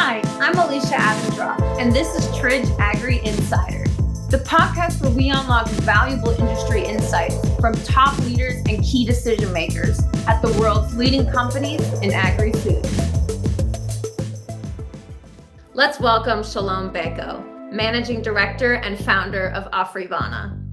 Hi, I'm Alicia Abendroth, and this is Tridge Agri Insider, the podcast where we unlock valuable industry insights from top leaders and key decision makers at the world's leading companies in agri-food. Let's welcome Shalom Beko, Managing Director and founder of Afrivana.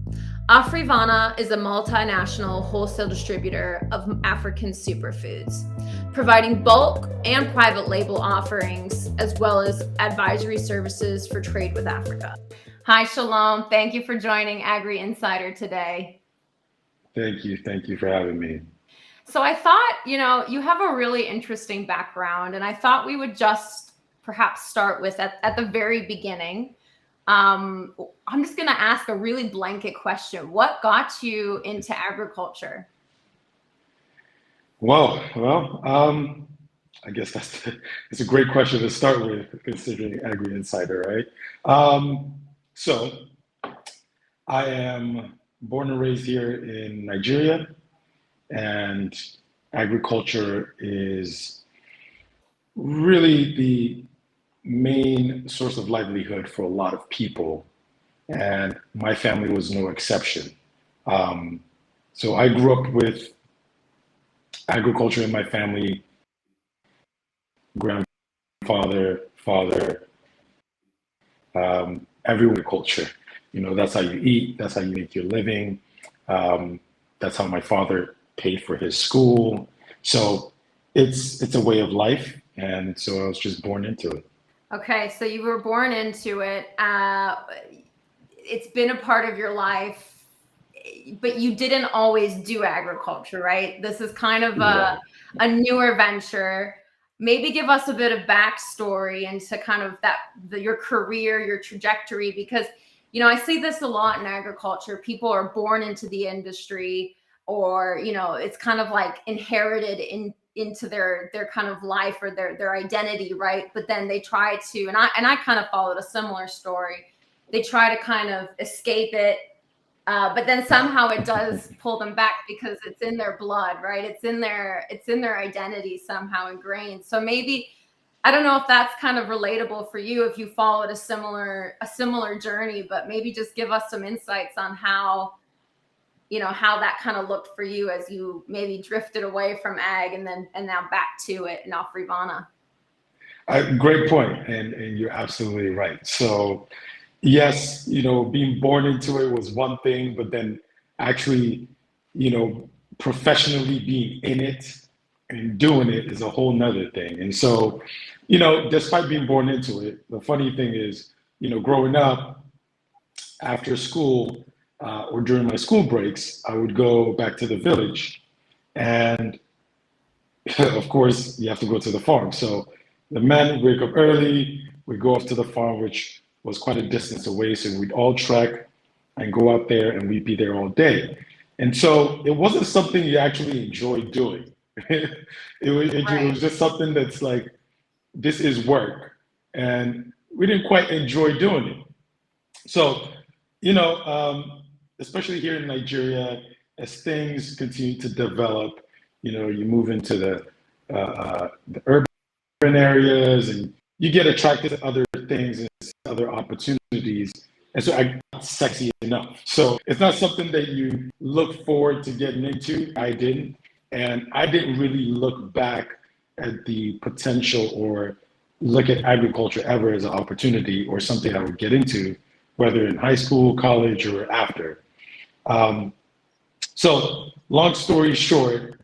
Afrivana is a multinational wholesale distributor of African superfoods, providing bulk and private label offerings, as well as advisory services for trade with Africa. Hi, Shalom. Thank you for joining Agri Insider today. Thank you for having me. So I thought, you have a really interesting background, and I thought we would just perhaps start with at the very beginning. I'm just going to ask a really blanket question. What got you into agriculture? Well, I guess it's a great question to start with, considering Agri Insider, right? So I am born and raised here in Nigeria, and agriculture is really the main source of livelihood for a lot of people, and my family was no exception. So I grew up with agriculture in my family, grandfather, father, everyone culture. That's how you eat, that's how you make your living. That's how my father paid for his school. So it's a way of life, and so I was just born into it. Okay, so you were born into it. It's been a part of your life, but you didn't always do agriculture, right? This is kind of a newer venture. Maybe give us a bit of backstory into kind of your career, your trajectory, because I see this a lot in agriculture. People are born into the industry, or it's kind of like inherited into their kind of life or their identity, right? But then they try to, and I kind of followed a similar story. They try to kind of escape it, but then somehow it does pull them back because it's in their blood, right? It's in their identity somehow ingrained. So maybe, I don't know if that's kind of relatable for you, if you followed a similar journey, but maybe just give us some insights on how that kind of looked for you as you maybe drifted away from ag and now back to it in Afrivana. Great point, and you're absolutely right. So yes, being born into it was one thing, but then actually, professionally being in it and doing it is a whole nother thing. And so, despite being born into it, the funny thing is, growing up after school or during my school breaks, I would go back to the village, and of course, you have to go to the farm. So the men would wake up early, we'd go off to the farm, which was quite a distance away. So we'd all trek and go out there, and we'd be there all day. And so it wasn't something you actually enjoyed doing. It was just something that's like, this is work. And we didn't quite enjoy doing it. So, especially here in Nigeria, as things continue to develop, you move into the urban areas, and you get attracted to other things and other opportunities. And so I got sexy enough. So it's not something that you look forward to getting into. I didn't. And I didn't really look back at the potential or look at agriculture ever as an opportunity or something I would get into, whether in high school, college, or after. So long story short,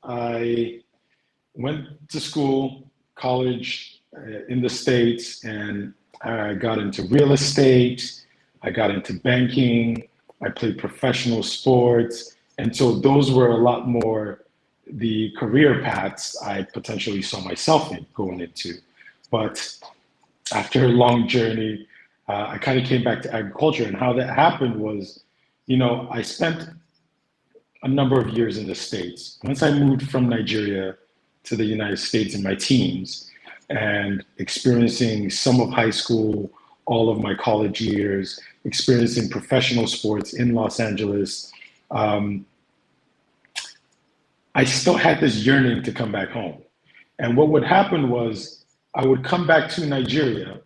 I went to school, college in the States, and I got into real estate, I got into banking, I played professional sports. And so those were a lot more the career paths I potentially saw myself in going into. But after a long journey, I kind of came back to agriculture. And how that happened was, I spent a number of years in the States. Once I moved from Nigeria to the United States in my teens, and experiencing some of high school, all of my college years, experiencing professional sports in Los Angeles, I still had this yearning to come back home. And what would happen was I would come back to Nigeria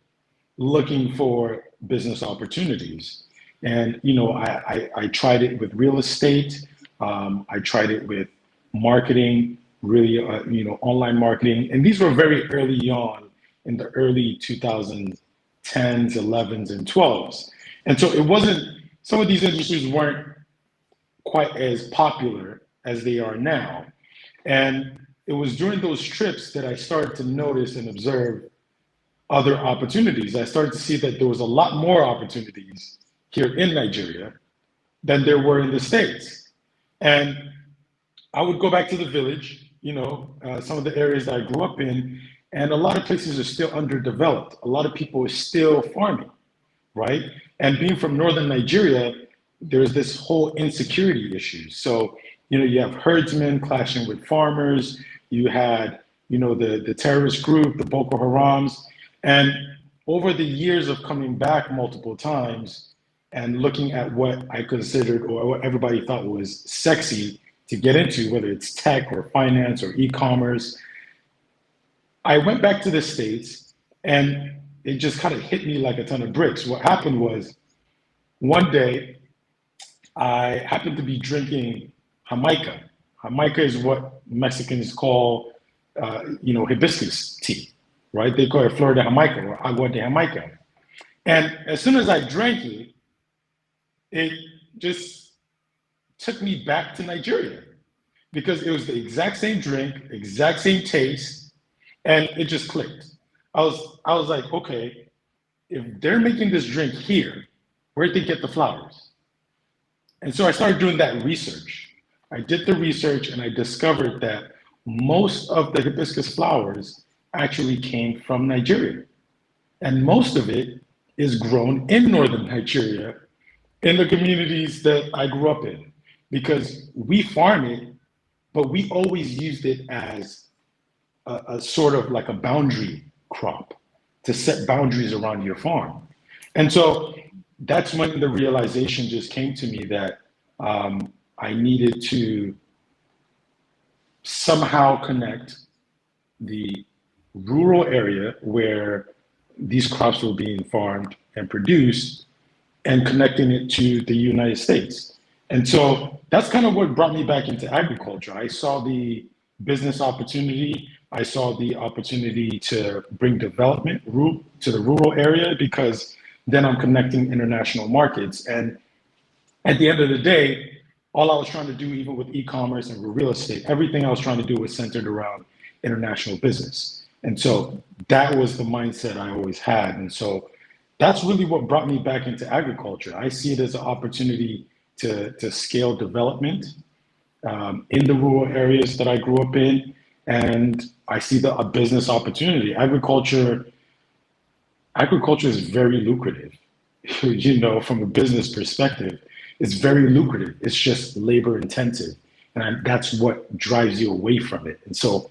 looking for business opportunities. And, I tried it with real estate. I tried it with marketing, really, online marketing. And these were very early on in the early 2010s, 11s, and 12s. And so it wasn't, some of these industries weren't quite as popular as they are now. And it was during those trips that I started to notice and observe other opportunities. I started to see that there was a lot more opportunities here in Nigeria than there were in the States. And I would go back to the village, some of the areas that I grew up in, and a lot of places are still underdeveloped. A lot of people are still farming, right? And being from northern Nigeria, there's this whole insecurity issue. So, you have herdsmen clashing with farmers. You had, the terrorist group, the Boko Harams. And over the years of coming back multiple times and looking at what I considered or what everybody thought was sexy to get into, whether it's tech or finance or e-commerce, I went back to the States and it just kind of hit me like a ton of bricks. What happened was one day I happened to be drinking Jamaica. Jamaica is what Mexicans call, hibiscus tea, right? They call it Florida Jamaica or Agua de Jamaica. And as soon as I drank it, it just took me back to Nigeria because it was the exact same drink, exact same taste, and it just clicked. I was like, okay, if they're making this drink here, where'd they get the flowers? And so I started doing that research. I did the research and I discovered that most of the hibiscus flowers actually came from Nigeria. And most of it is grown in northern Nigeria in the communities that I grew up in because we farm it, but we always used it as a sort of like a boundary crop to set boundaries around your farm. And so that's when the realization just came to me that I needed to somehow connect the rural area where these crops were being farmed and produced and connecting it to the United States. And so that's kind of what brought me back into agriculture. I saw the business opportunity. I saw the opportunity to bring development to the rural area because then I'm connecting international markets. And at the end of the day, all I was trying to do, even with e-commerce and with real estate, everything I was trying to do was centered around international business. And so that was the mindset I always had. And so that's really what brought me back into agriculture. I see it as an opportunity to scale development in the rural areas that I grew up in. And I see a business opportunity. Agriculture is very lucrative, from a business perspective. It's very lucrative. It's just labor intensive. And that's what drives you away from it. And so,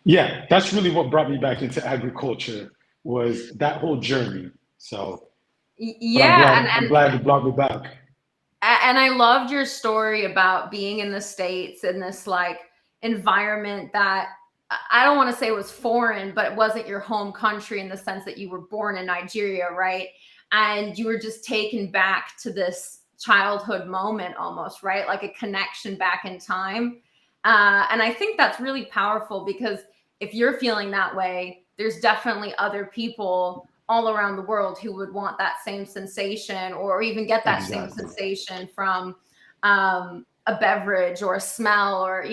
yeah, that's really what brought me back into agriculture was that whole journey. So, but Yeah, I'm glad you brought me back. and I loved your story about being in the States in this like environment that I don't want to say was foreign, but it wasn't your home country in the sense that you were born in Nigeria, right? And you were just taken back to this childhood moment almost, right? Like a connection back in time. And I think that's really powerful because if you're feeling that way, there's definitely other people all around the world who would want that same sensation or even get that same sensation from a beverage or a smell or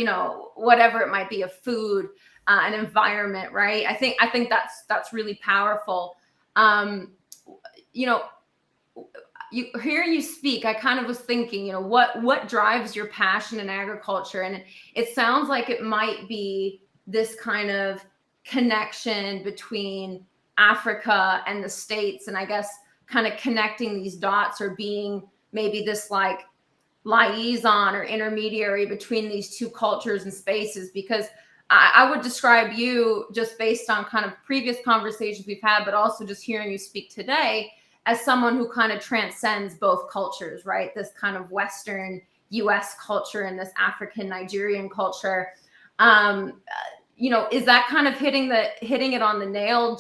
whatever it might be, a food, an environment, right? I think that's really powerful. Hearing you speak, I kind of was thinking, what drives your passion in agriculture? And it sounds like it might be this kind of connection between Africa and the States, and I guess kind of connecting these dots or being maybe this like liaison or intermediary between these two cultures and spaces, because I would describe you, just based on kind of previous conversations we've had, but also just hearing you speak today, as someone who kind of transcends both cultures, right? This kind of Western US culture and this African Nigerian culture. is that kind of hitting it on the nail?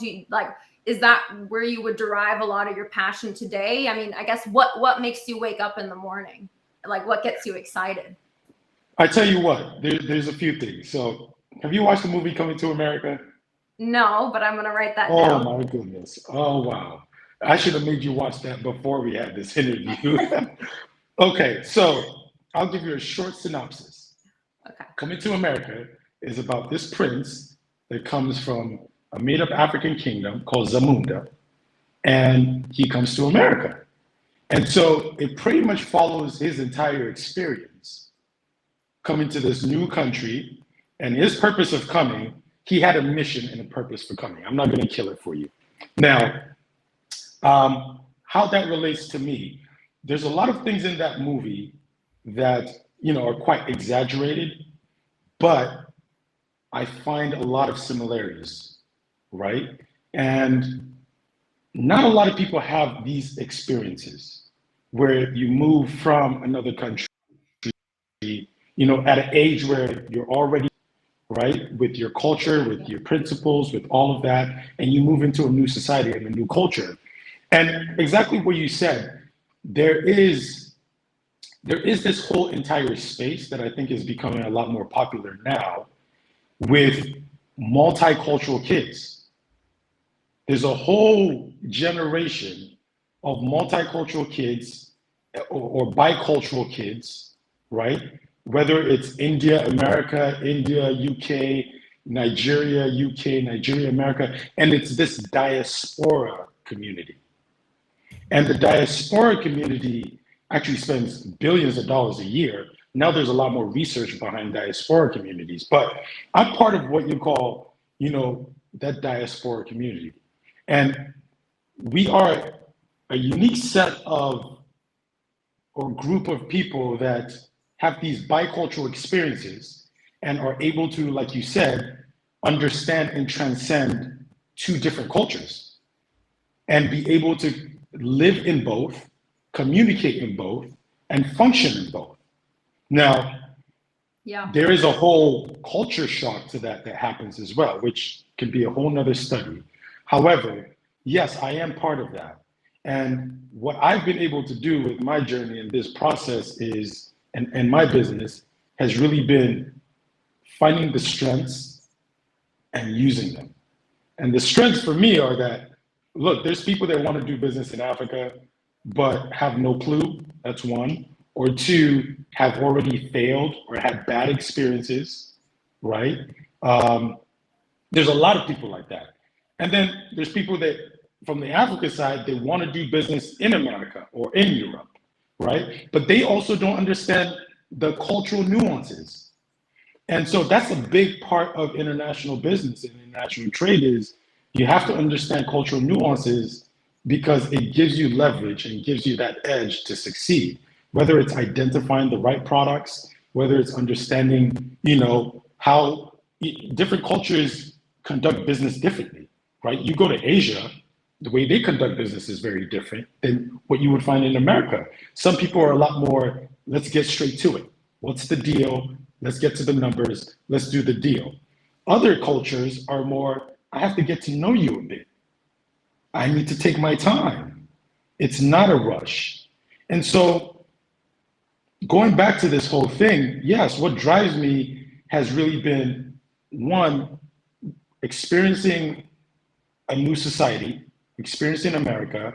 Is that where you would derive a lot of your passion today? I mean, I guess what makes you wake up in the morning? Like, what gets you excited? I tell you what, there's a few things. So, have you watched the movie Coming to America? No, but I'm gonna write that Oh down. my goodness. Oh wow. I should have made you watch that before we had this interview. Okay, so I'll give you a short synopsis. Okay. Coming to America is about this prince that comes from a made-up African kingdom called Zamunda, and he comes to America. And so it pretty much follows his entire experience coming to this new country, and his purpose of coming, he had a mission and a purpose for coming. I'm not going to kill it for you. Now, how that relates to me, there's a lot of things in that movie that are quite exaggerated, but I find a lot of similarities, right? And not a lot of people have these experiences where you move from another country, at an age where you're already right with your culture, with your principles, with all of that, and you move into a new society and a new culture. And exactly what you said, there is this whole entire space that I think is becoming a lot more popular now with multicultural kids. There's a whole generation of multicultural kids or bicultural kids, right? Whether it's India, America, India, UK, Nigeria, UK, Nigeria, America, and it's this diaspora community. And the diaspora community actually spends billions of dollars a year. Now there's a lot more research behind diaspora communities, but I'm part of what you call, that diaspora community. And we are a unique set of, or group of people that have these bicultural experiences and are able to, like you said, understand and transcend two different cultures and be able to live in both, communicate in both, and function in both. Now, there is a whole culture shock to that happens as well, which can be a whole nother study. However, yes, I am part of that. And what I've been able to do with my journey in this process is, and my business, has really been finding the strengths and using them. And the strengths for me are that, look, there's people that want to do business in Africa, but have no clue. That's one. Or two, have already failed or had bad experiences, right? There's a lot of people like that. And then there's people that, from the Africa side, they want to do business in America or in Europe, right? But they also don't understand the cultural nuances. And so that's a big part of international business and international trade is you have to understand cultural nuances because it gives you leverage and gives you that edge to succeed, whether it's identifying the right products, whether it's understanding, how different cultures conduct business differently, right? You go to Asia, the way they conduct business is very different than what you would find in America. Some people are a lot more, let's get straight to it. What's the deal? Let's get to the numbers. Let's do the deal. Other cultures are more, I have to get to know you a bit. I need to take my time. It's not a rush. And so going back to this whole thing, yes, what drives me has really been, one, experiencing a new society, experiencing America.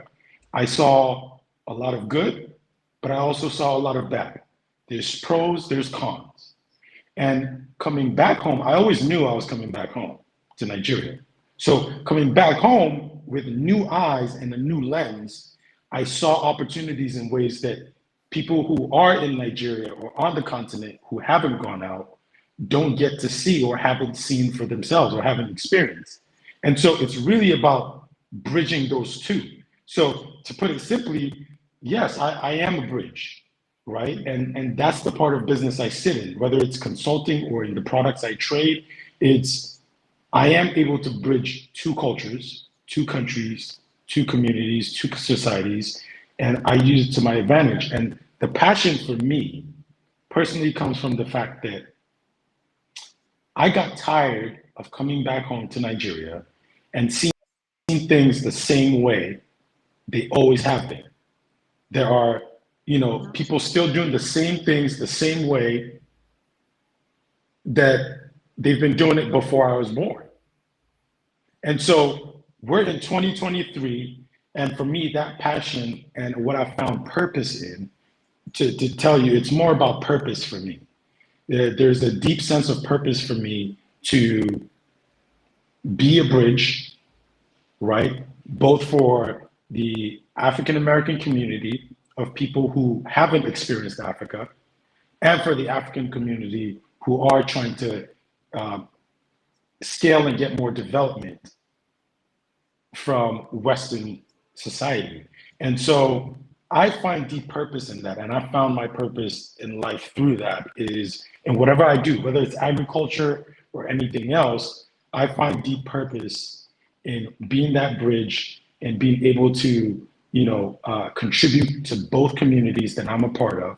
I saw a lot of good, but I also saw a lot of bad. There's pros, there's cons. And coming back home, I always knew I was coming back home to Nigeria. So coming back home with new eyes and a new lens, I saw opportunities in ways that people who are in Nigeria or on the continent who haven't gone out don't get to see or haven't seen for themselves or haven't experienced. And so it's really about bridging those two. So to put it simply, yes, I am a bridge, right? And that's the part of business I sit in, whether it's consulting or in the products I trade, I am able to bridge two cultures, two countries, two communities, two societies, and I use it to my advantage. And the passion for me personally comes from the fact that I got tired of coming back home to Nigeria and seeing things the same way they always have been. There are, people still doing the same things the same way that they've been doing it before I was born. And so we're in 2023, and for me, that passion and what I found purpose in, to tell you, it's more about purpose for me. There's a deep sense of purpose for me to be a bridge, right? Both for the African American community of people who haven't experienced Africa, and for the African community who are trying to scale and get more development from Western society. And so I find deep purpose in that. And I found my purpose in life through that is in whatever I do, whether it's agriculture or anything else, I find deep purpose in being that bridge and being able to, contribute to both communities that I'm a part of,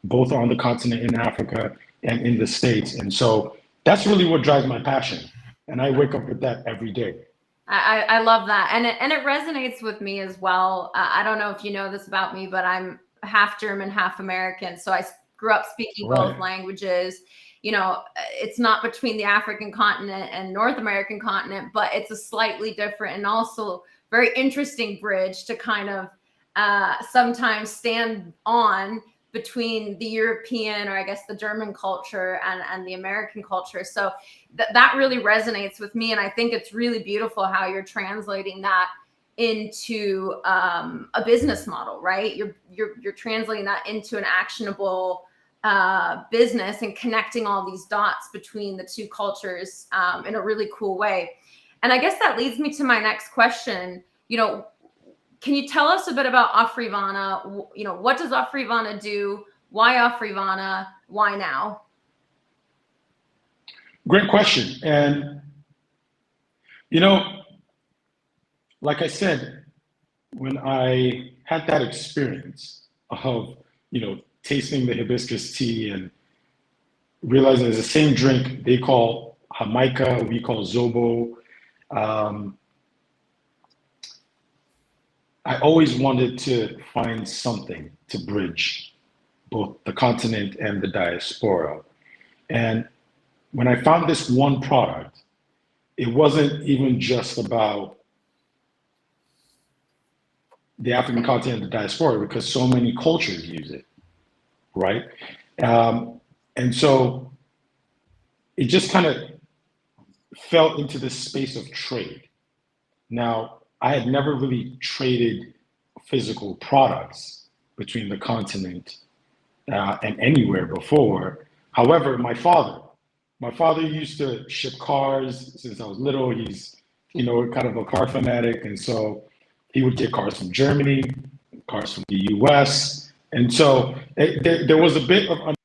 both on the continent in Africa and in the States. And so that's really what drives my passion. And I wake up with that every day. I love that. And it resonates with me as well. I don't know if you know this about me, but I'm half German, half American. So I grew up speaking both languages. It's not between the African continent and North American continent, but it's a slightly different and also very interesting bridge to kind of sometimes stand on between the European, or I guess the German culture and the American culture. So that really resonates with me. And I think it's really beautiful how you're translating that into a business model, right? You're translating that into an actionable business and connecting all these dots between the two cultures in a really cool way. And I guess that leads me to my next question. Can you tell us a bit about Afrivana? What does Afrivana do? Why Afrivana? Why now? Great question. And, like I said, when I had that experience of, tasting the hibiscus tea and realizing it's the same drink they call Jamaica, we call Zobo. I always wanted to find something to bridge both the continent and the diaspora. And when I found this one product, it wasn't even just about the African continent and the diaspora, because so many cultures use it, right? And so it just kind of fell into this space of trade. Now, I had never really traded physical products between the continent and anywhere before. However, my father used to ship cars since I was little. He's, kind of a car fanatic. And so he would get cars from Germany, cars from the US. And so there was a bit of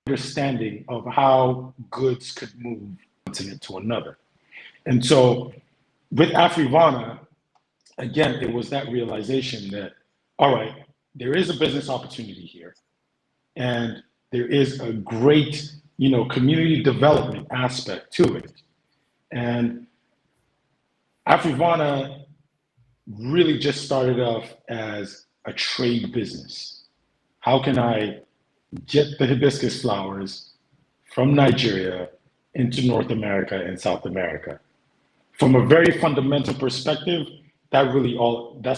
understanding of how goods could move from one continent to another. And so with Afrivana, again, it was that realization that, all right, there is a business opportunity here, and there is a great, community development aspect to it. And Afrivana really just started off as a trade business. How can I get the hibiscus flowers from Nigeria into North America and South America? From a very fundamental perspective, that's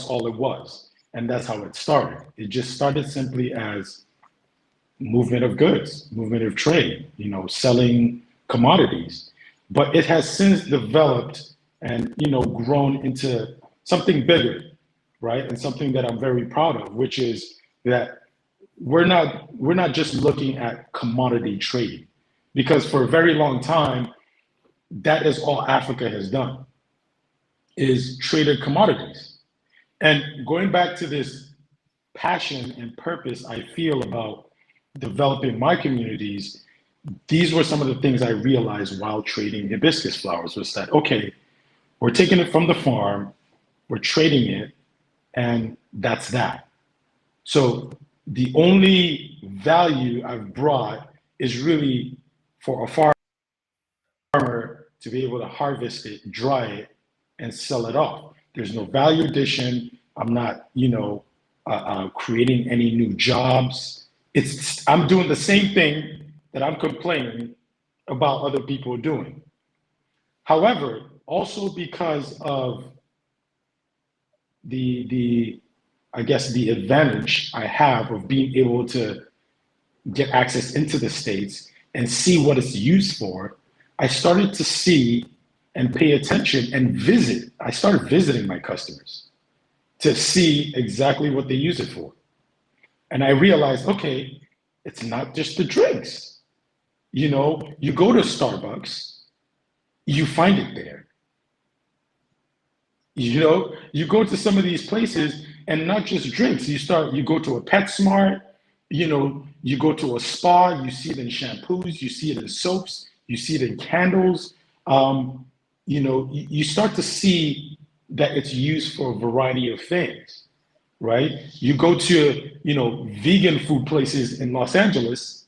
all it was. And that's how it started. It just started simply as movement of goods, movement of trade, selling commodities. But it has since developed and, grown into something bigger, right? And something that I'm very proud of, which is that we're not just looking at commodity trade, because for a very long time, that is all Africa has done, is traded commodities. And going back to this passion and purpose I feel about developing my communities, these were some of the things I realized while trading hibiscus flowers, was that, okay, we're taking it from the farm, we're trading it, and that's that. So the only value I've brought is really for a farmer to be able to harvest it, dry it, and sell it off. There's no value addition. I'm not, creating any new jobs. I'm doing the same thing that I'm complaining about other people doing. However, also because of the I guess the advantage I have of being able to get access into the States and see what it's used for, I started to see and pay attention and visit. I started visiting my customers to see exactly what they use it for. And I realized, okay, it's not just the drinks. You go to Starbucks, you find it there. You go to some of these places and not just drinks. You go to a PetSmart, you go to a spa, you see it in shampoos, you see it in soaps, you see it in candles. You start to see that it's used for a variety of things, right? You go to, vegan food places in Los Angeles,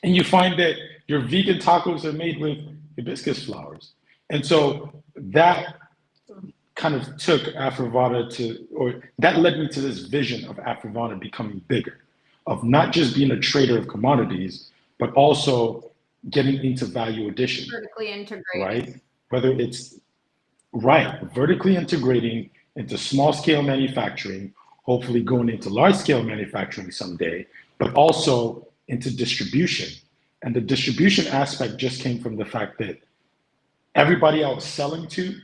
and you find that your vegan tacos are made with hibiscus flowers. And so that kind of took Afrovada that led me to this vision of Afrovada becoming bigger, of not just being a trader of commodities, but also getting into value addition. Vertically integrated. Right? Whether it's vertically integrating into small scale manufacturing, hopefully going into large scale manufacturing someday, but also into distribution. And the distribution aspect just came from the fact that everybody I was selling to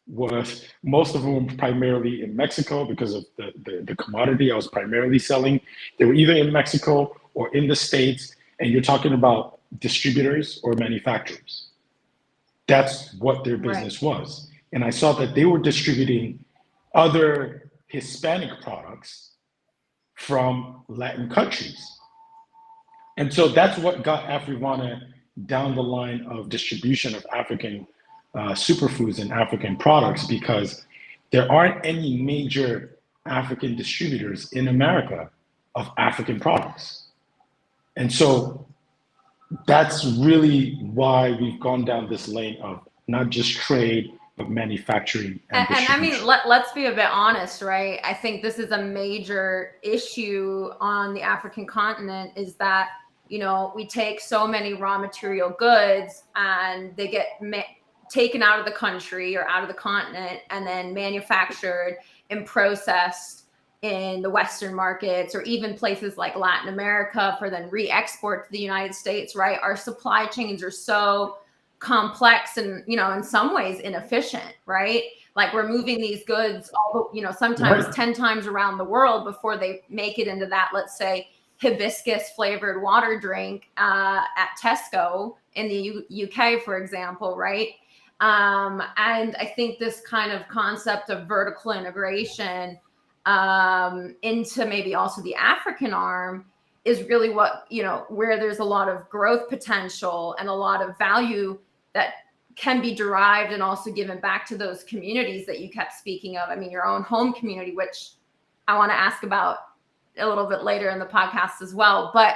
was, most of them primarily in Mexico because of the commodity I was primarily selling. They were either in Mexico or in the States, and you're talking about distributors or manufacturers. That's what their business was. And I saw that they were distributing other Hispanic products from Latin countries. And so that's what got Afrivana down the line of distribution of African superfoods and African products, because there aren't any major African distributors in America of African products. And so that's really why we've gone down this lane of not just trade, but manufacturing and distribution. And I mean, let's be a bit honest, right? I think this is a major issue on the African continent, is that, we take so many raw material goods and they get taken out of the country or out of the continent and then manufactured and processed in the Western markets, or even places like Latin America, for then re-export to the United States, right? Our supply chains are so complex and, in some ways inefficient, right? Like, we're moving these goods, sometimes 10 times around the world before they make it into that, let's say, hibiscus flavored water drink at Tesco in the UK, for example, right? And I think this kind of concept of vertical integration into maybe also the African arm is really what, where there's a lot of growth potential and a lot of value that can be derived and also given back to those communities that you kept speaking of. I mean, your own home community, which I want to ask about a little bit later in the podcast as well. But,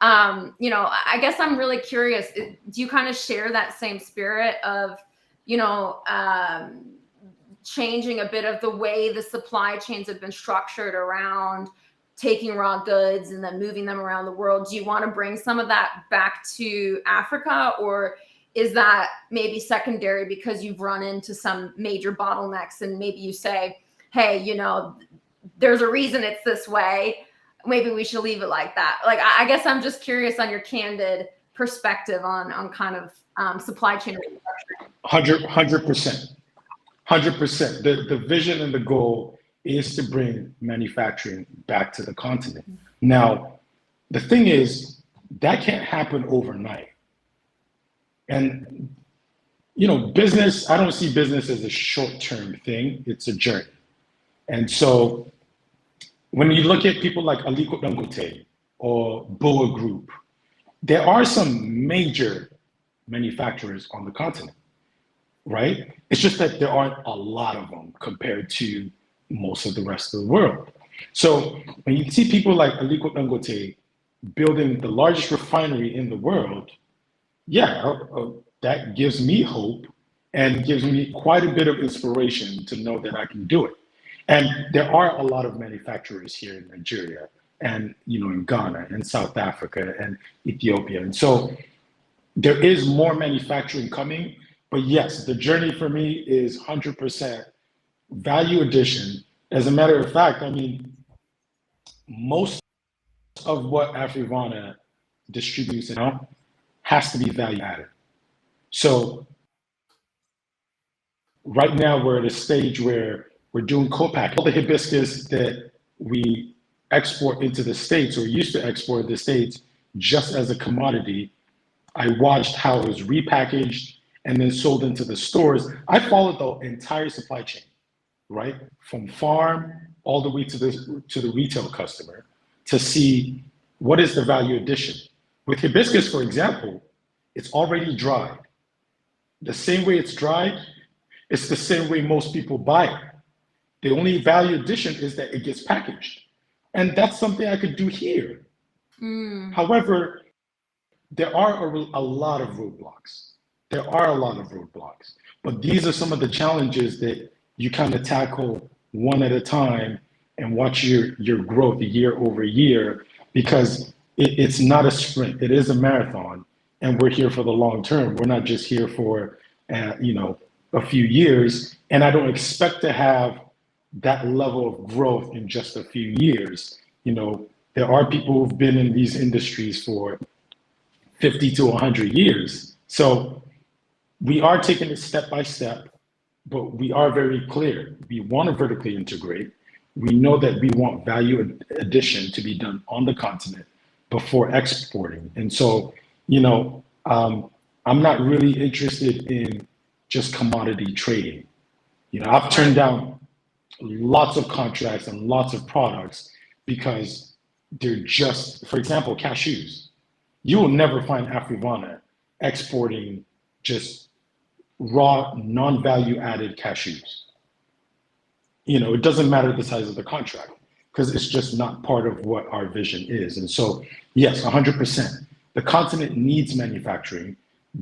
I guess I'm really curious, do you kind of share that same spirit of, changing a bit of the way the supply chains have been structured around taking raw goods and then moving them around the world? Do you want to bring some of that back to Africa, or is that maybe secondary because you've run into some major bottlenecks and maybe you say, hey, there's a reason it's this way, maybe we should leave it like that? Like, I guess I'm just curious on your candid perspective on kind of supply chain restructuring. 100%. The vision and the goal is to bring manufacturing back to the continent. Now, the thing is, that can't happen overnight. And, business, I don't see business as a short-term thing. It's a journey. And so when you look at people like Aliko Dangote or BOA Group, there are some major manufacturers on the continent, right? It's just that there aren't a lot of them compared to most of the rest of the world. So when you see people like Aliko Dangote building the largest refinery in the world, that gives me hope and gives me quite a bit of inspiration to know that I can do it. And there are a lot of manufacturers here in Nigeria and in Ghana and South Africa and Ethiopia. And so there is more manufacturing coming, but yes, the journey for me is 100% value addition. As a matter of fact, I mean, most of what Afrivana distributes now has to be value added. So right now we're at a stage where we're doing co-pack. All the hibiscus that we export into the States or used to export to the States just as a commodity, I watched how it was repackaged and then sold into the stores. I followed the entire supply chain, right? From farm all the way to the retail customer to see what is the value addition. With hibiscus, for example, it's already dried. The same way it's dried, it's the same way most people buy it. The only value addition is that it gets packaged. And that's something I could do here. However, there are a lot of roadblocks. There are a lot of roadblocks. But these are some of the challenges that you kind of tackle one at a time and watch your growth year over year, because it's not a sprint, it is a marathon. And we're here for the long term. We're not just here for a few years. And I don't expect to have that level of growth in just a few years. There are people who've been in these industries for 50 to 100 years. So we are taking it step by step, but we are very clear. We want to vertically integrate. We know that we want value addition to be done on the continent before exporting. And so, I'm not really interested in just commodity trading. I've turned down lots of contracts and lots of products because they're just, for example, cashews. You will never find Afrivana exporting just raw, non-value added cashews. It doesn't matter the size of the contract because it's just not part of what our vision is. And so, yes, 100%. The continent needs manufacturing.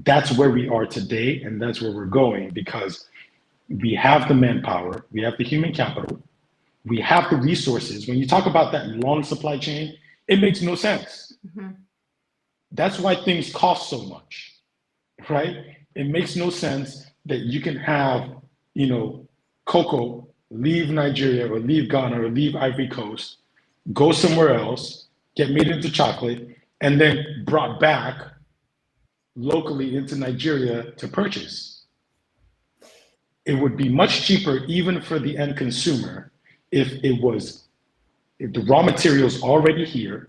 That's where we are today, and that's where we're going, because we have the manpower, we have the human capital, we have the resources. When you talk about that long supply chain, it makes no sense. Mm-hmm. That's why things cost so much, right? It makes no sense that you can have, cocoa leave Nigeria or leave Ghana or leave Ivory Coast, go somewhere else, get made into chocolate, and then brought back locally into Nigeria to purchase. It would be much cheaper, even for the end consumer, if the raw materials already here.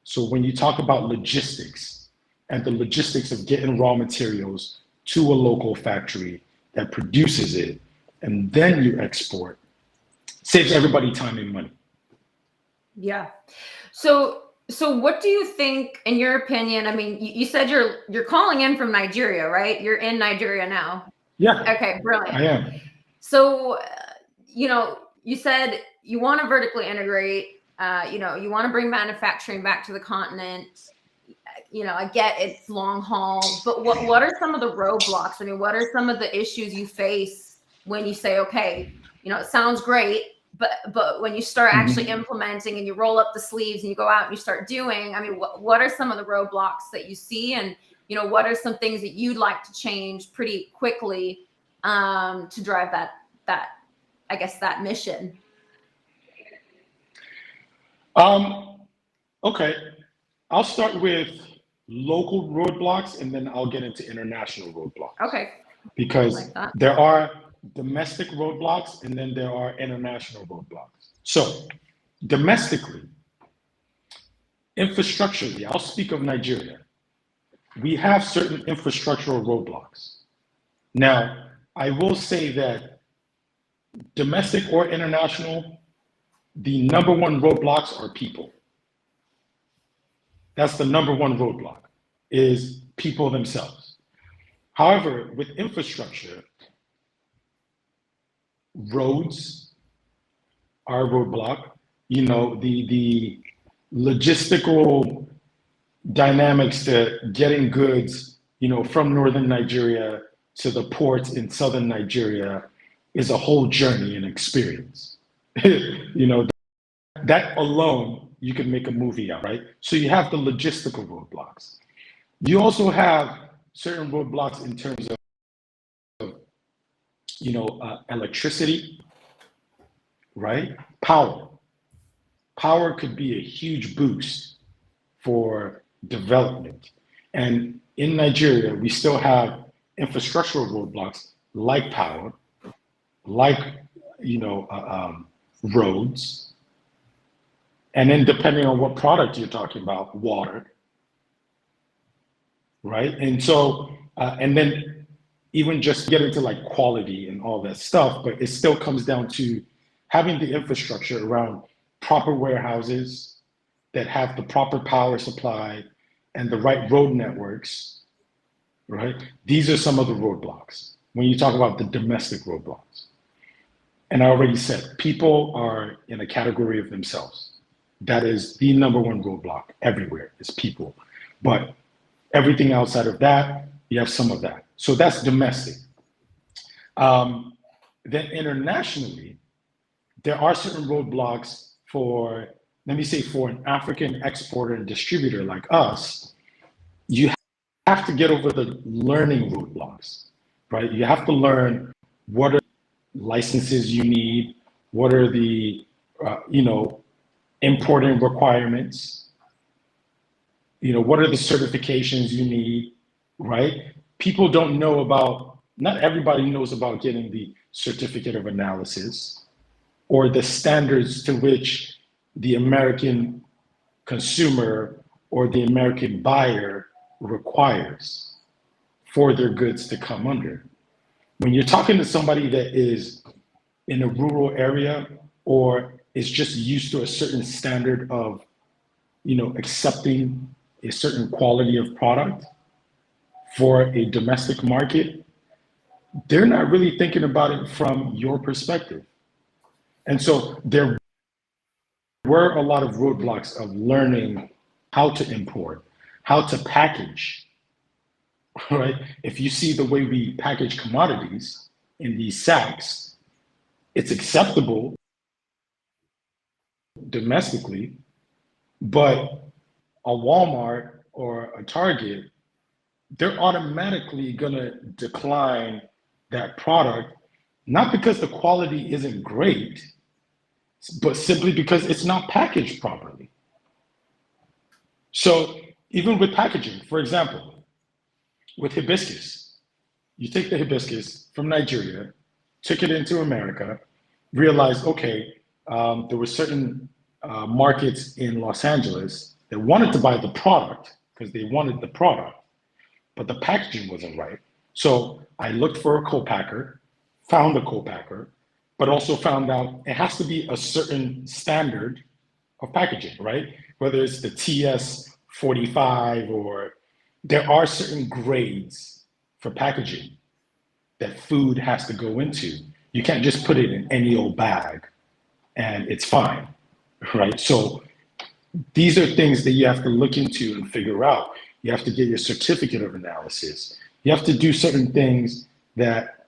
So when you talk about logistics and the logistics of getting raw materials to a local factory that produces it, and then you export, saves everybody time and money. Yeah. So what do you think, in your opinion? I mean, you said you're calling in from Nigeria, right? You're in Nigeria now. Yeah. Okay, brilliant. I am. So, you said you want to vertically integrate, you want to bring manufacturing back to the continent. I get it's long haul, but what are some of the roadblocks? I mean, what are some of the issues you face when you say, okay, it sounds great, but when you start actually implementing and you roll up the sleeves and you go out and you start doing, I mean, what are some of the roadblocks that you see? And, what are some things that you'd like to change pretty quickly to drive that I guess, that mission? Okay. I'll start with local roadblocks and then I'll get into international roadblocks. Okay. Because there are domestic roadblocks and then there are international roadblocks. So domestically, infrastructurally, I'll speak of Nigeria. We have certain infrastructural roadblocks. Now, I will say that domestic or international, the number one roadblocks are people. That's the number one roadblock, is people themselves. However, with infrastructure, roads are a roadblock. The logistical dynamics to getting goods, from northern Nigeria to the ports in southern Nigeria is a whole journey and experience. You know, that alone, you could make a movie out, right? So you have the logistical roadblocks. You also have certain roadblocks in terms of, electricity, right? Power. Power could be a huge boost for development. And in Nigeria, we still have infrastructural roadblocks like power, like, roads, and then depending on what product you're talking about, water, right? And so, and then even just get into like quality and all that stuff, but it still comes down to having the infrastructure around proper warehouses that have the proper power supply and the right road networks, right? These are some of the roadblocks when you talk about the domestic roadblocks. And I already said, people are in a category of themselves. That is the number one roadblock everywhere is people. But everything outside of that, you have some of that. So that's domestic. Then internationally, there are certain roadblocks for, let me say, for an African exporter and distributor like us. You have to get over the learning roadblocks, right? You have to learn what are licenses you need, what are the, importing requirements, what are the certifications you need, right? People don't know about, not everybody knows about getting the certificate of analysis or the standards to which the American consumer or the American buyer requires for their goods to come under. When you're talking to somebody that is in a rural area or is just used to a certain standard of, accepting a certain quality of product for a domestic market, they're not really thinking about it from your perspective. And so there were a lot of roadblocks of learning how to import, how to package, right? If you see the way we package commodities in these sacks, it's acceptable domestically, but a Walmart or a Target, they're automatically gonna decline that product, not because the quality isn't great, but simply because it's not packaged properly. So even with packaging, for example, with hibiscus, you take the hibiscus from Nigeria, took it into America, realized, okay, there were certain markets in Los Angeles that wanted to buy the product because they wanted the product, but the packaging wasn't right. So I looked for a co-packer, found a co-packer, but also found out it has to be a certain standard of packaging, right? Whether it's the TS 45 or there are certain grades for packaging that food has to go into. You can't just put it in any old bag and it's fine, right? So these are things that you have to look into and figure out. You have to get your certificate of analysis. You have to do certain things that,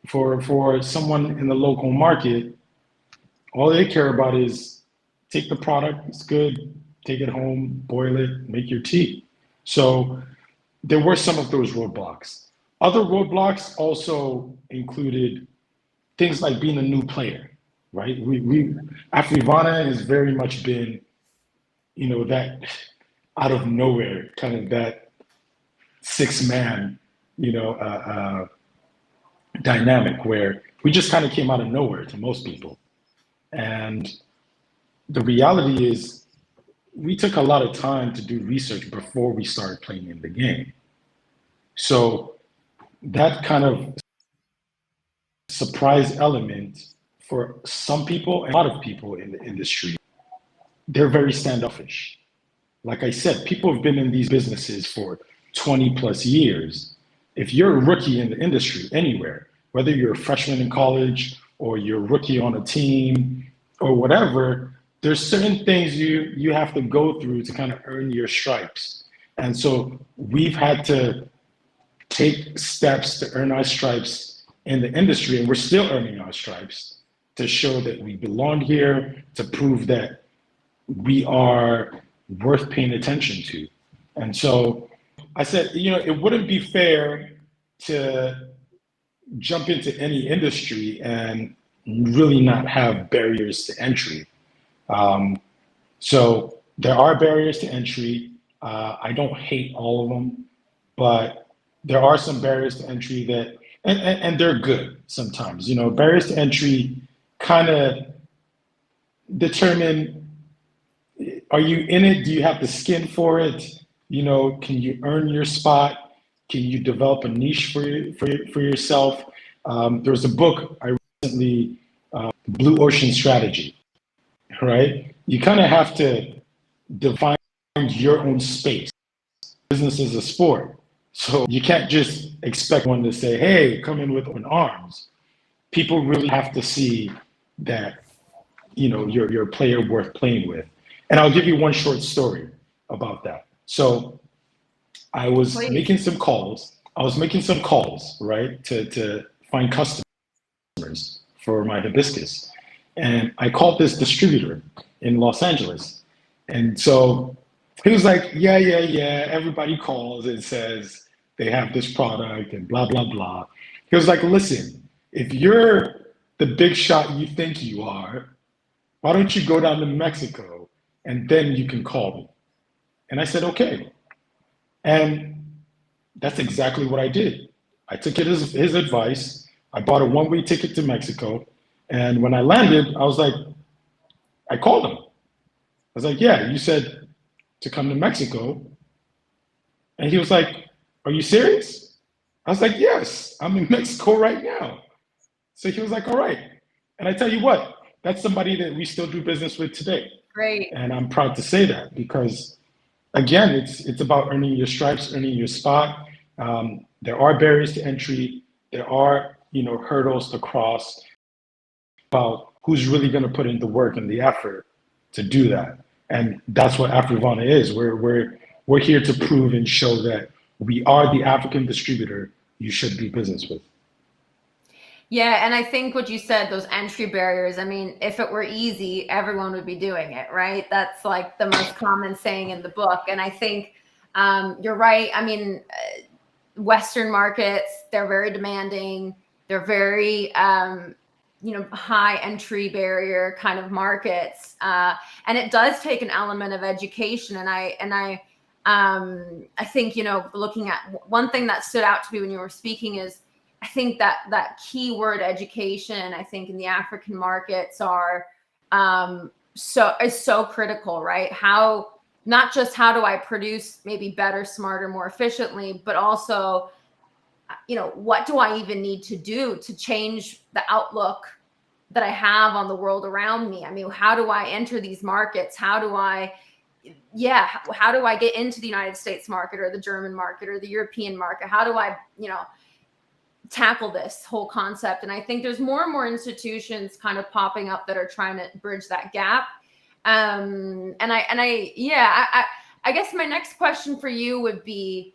for someone in the local market, all they care about is take the product, it's good, take it home, boil it, make your tea. So there were some of those roadblocks. Other roadblocks also included things like being a new player, right? Afrivana has very much been, that out of nowhere, kind of that 6-man, dynamic where we just kind of came out of nowhere to most people. And the reality is we took a lot of time to do research before we started playing in the game. So that kind of surprise element for some people and a lot of people in the industry, they're very standoffish. Like I said, people have been in these businesses for 20 plus years. If you're a rookie in the industry anywhere, whether you're a freshman in college or you're a rookie on a team or whatever, there's certain things you have to go through to kind of earn your stripes. And so we've had to take steps to earn our stripes in the industry, and we're still earning our stripes to show that we belong here, to prove that we are worth paying attention to. And so I said, it wouldn't be fair to jump into any industry and really not have barriers to entry. So there are barriers to entry. I don't hate all of them, but there are some barriers to entry that, and they're good sometimes. Barriers to entry kind of determine, are you in it? Do you have the skin for it? Can you earn your spot? Can you develop a niche for yourself? There's a book I recently, Blue Ocean Strategy, right? You kind of have to define your own space. Business is a sport. So you can't just expect one to say, hey, come in with open arms. People really have to see that, you're a player worth playing with. And I'll give you one short story about that. So I was making some calls. Right, to find customers for my hibiscus. And I called this distributor in Los Angeles. And so he was like, yeah, everybody calls and says they have this product and blah, blah, blah. He was like, listen, if you're the big shot you think you are, why don't you go down to Mexico and then you can call me? And I said, okay. And that's exactly what I did. I took his advice. I bought a one-way ticket to Mexico. And when I landed, I called him. I was like, yeah, you said to come to Mexico. And he was like, are you serious? I was like, yes, I'm in Mexico right now. So he was like, all right. And I tell you what, that's somebody that we still do business with today. Great. And I'm proud to say that because, again, it's about earning your stripes, earning your spot. There are barriers to entry. There are, hurdles to cross about who's really going to put in the work and the effort to do that. And that's what Afrivana is. We're here to prove and show that we are the African distributor you should do business with. Yeah, and I think what you said, those entry barriers, I mean, if it were easy, everyone would be doing it, right? That's like the most common saying in the book. And I think you're right. I mean, Western markets, they're very demanding. They're very, high entry barrier kind of markets. And it does take an element of education. And I think, looking at one thing that stood out to me when you were speaking is, I think that keyword education, I think in the African markets is so critical, right? Not just how do I produce maybe better, smarter, more efficiently, but also, what do I even need to do to change the outlook that I have on the world around me? I mean, how do I enter these markets? How do I get into the United States market or the German market or the European market? How do I, tackle this whole concept? And I think there's more and more institutions kind of popping up that are trying to bridge that gap. I guess my next question for you would be,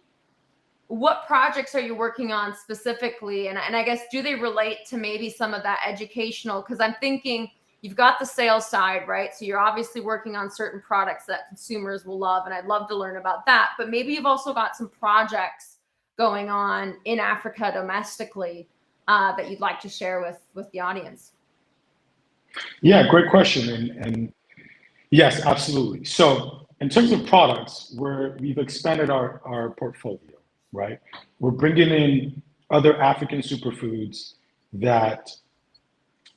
what projects are you working on specifically? And I guess, do they relate to maybe some of that educational? Because I'm thinking you've got the sales side, right? So you're obviously working on certain products that consumers will love, and I'd love to learn about that. But maybe you've also got some projects going on in Africa domestically that you'd like to share with the audience? Yeah, great question. And yes, absolutely. So in terms of products, we've expanded our portfolio, right? We're bringing in other African superfoods that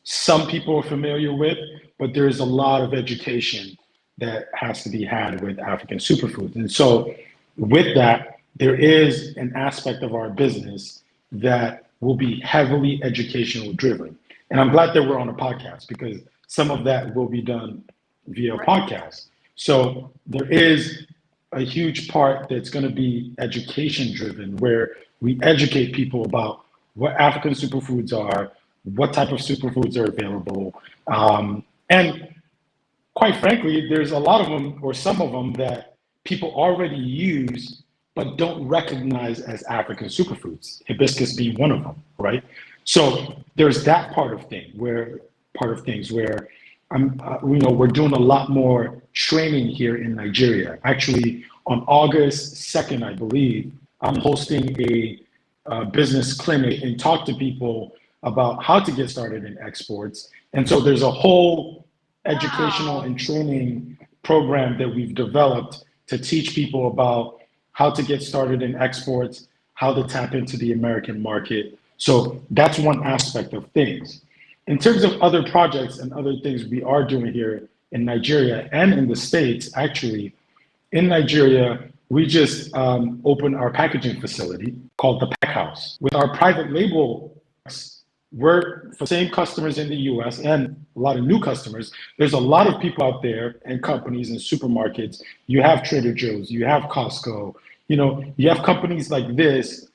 some people are familiar with, but there's a lot of education that has to be had with African superfoods. And so with that, there is an aspect of our business that will be heavily educational driven. And I'm glad that we're on a podcast because some of that will be done via podcast. So there is a huge part that's going to be education driven, where we educate people about what African superfoods are, what type of superfoods are available. And quite frankly, there's a lot of them or some of them that people already use but don't recognize as African superfoods, hibiscus being one of them, right? So there's that part of things where we're doing a lot more training here in Nigeria. Actually, on August 2nd, I believe, I'm hosting a business clinic and talk to people about how to get started in exports. And so there's a whole educational and training program that we've developed to teach people about how to get started in exports, how to tap into the American market. So that's one aspect of things. In terms of other projects and other things we are doing here in Nigeria and in the States, actually, in Nigeria, we just opened our packaging facility called the Pack House. With our private label, we're for the same customers in the US and a lot of new customers. There's a lot of people out there and companies and supermarkets. You have Trader Joe's, you have Costco, you have companies like this,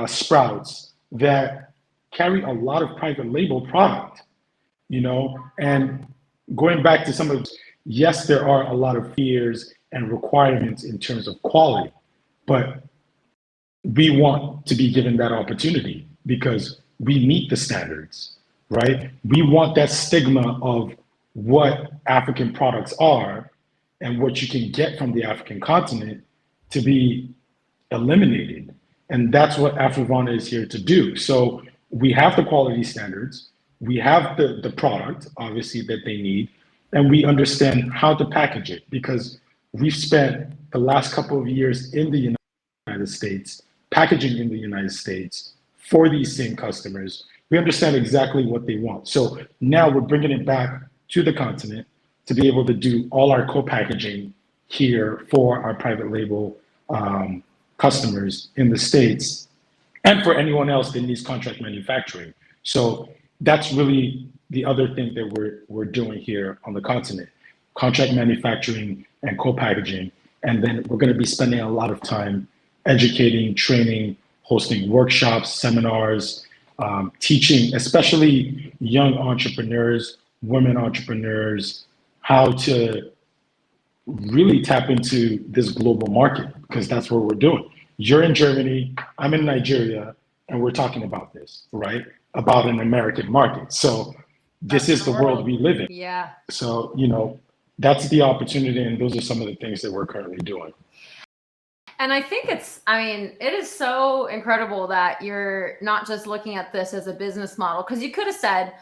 Sprouts, that carry a lot of private label product, and going back to some of, yes, there are a lot of fears and requirements in terms of quality, but we want to be given that opportunity because we meet the standards, right? We want that stigma of what African products are and what you can get from the African continent to be eliminated. And that's what Afrivana is here to do. So we have the quality standards, we have the product, obviously, that they need, and we understand how to package it because we've spent the last couple of years in the United States, packaging in the United States for these same customers. We understand exactly what they want. So now we're bringing it back to the continent to be able to do all our co-packaging here for our private label customers in the States and for anyone else that needs contract manufacturing. So that's really the other thing that we're doing here on the continent, contract manufacturing and co-packaging. And then we're going to be spending a lot of time educating, training, hosting workshops, seminars, teaching, especially young entrepreneurs, women entrepreneurs, how to really tap into this global market, because that's what we're doing. You're in Germany, I'm in Nigeria, and we're talking about this, right? About an American market. So this is the world we live in. Yeah. So, that's the opportunity, and those are some of the things that we're currently doing. And I think it is so incredible that you're not just looking at this as a business model, because you could have said,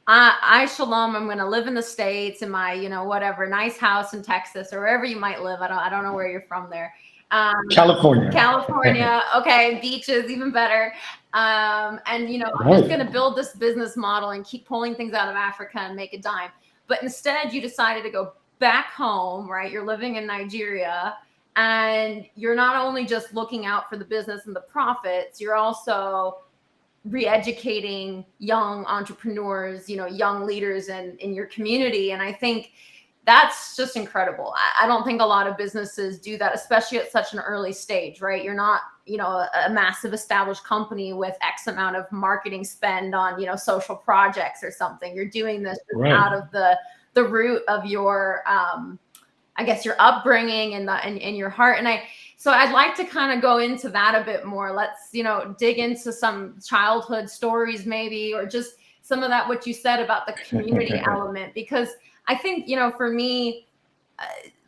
Shalom, I'm going to live in the States in my, whatever, nice house in Texas or wherever you might live. I don't know where you're from there. California. Okay. Beaches, even better. I'm just going to build this business model and keep pulling things out of Africa and make a dime. But instead you decided to go back home, right? You're living in Nigeria, and you're not only just looking out for the business and the profits, you're also re-educating young entrepreneurs, young leaders in your community. And I think that's just incredible. I don't think a lot of businesses do that, especially at such an early stage, right? You're not, a massive established company with X amount of marketing spend on, social projects or something. You're doing this out of the root of your, I guess, your upbringing and your heart. And so I'd like to kind of go into that a bit more. Let's, dig into some childhood stories maybe, or just some of that, what you said about the community element, because I think, for me,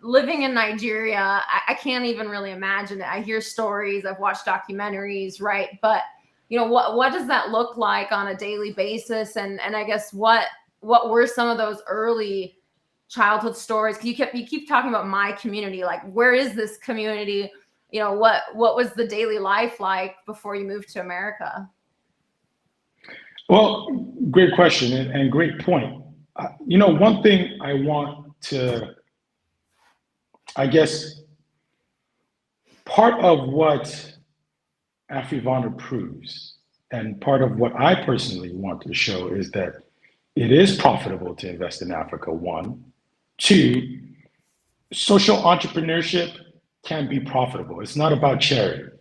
living in Nigeria, I can't even really imagine it. I hear stories, I've watched documentaries, right? But, what does that look like on a daily basis? And I guess what were some of those early childhood stories? Because you keep talking about my community, like, where is this community? What was the daily life like before you moved to America? Well, great question and great point. One thing I want to, I guess, part of what Afrivana proves, and part of what I personally want to show, is that it is profitable to invest in Africa, one. Two, social entrepreneurship can be profitable. It's not about charity.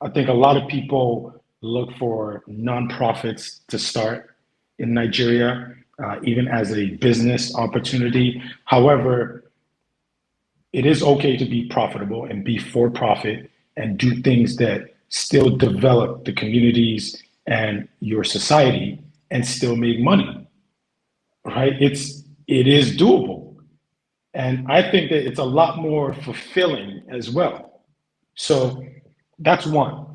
I think a lot of people look for nonprofits to start in Nigeria, even as a business opportunity. However, it is okay to be profitable and be for profit and do things that still develop the communities and your society and still make money, right? It is doable. And I think that it's a lot more fulfilling as well. So that's one.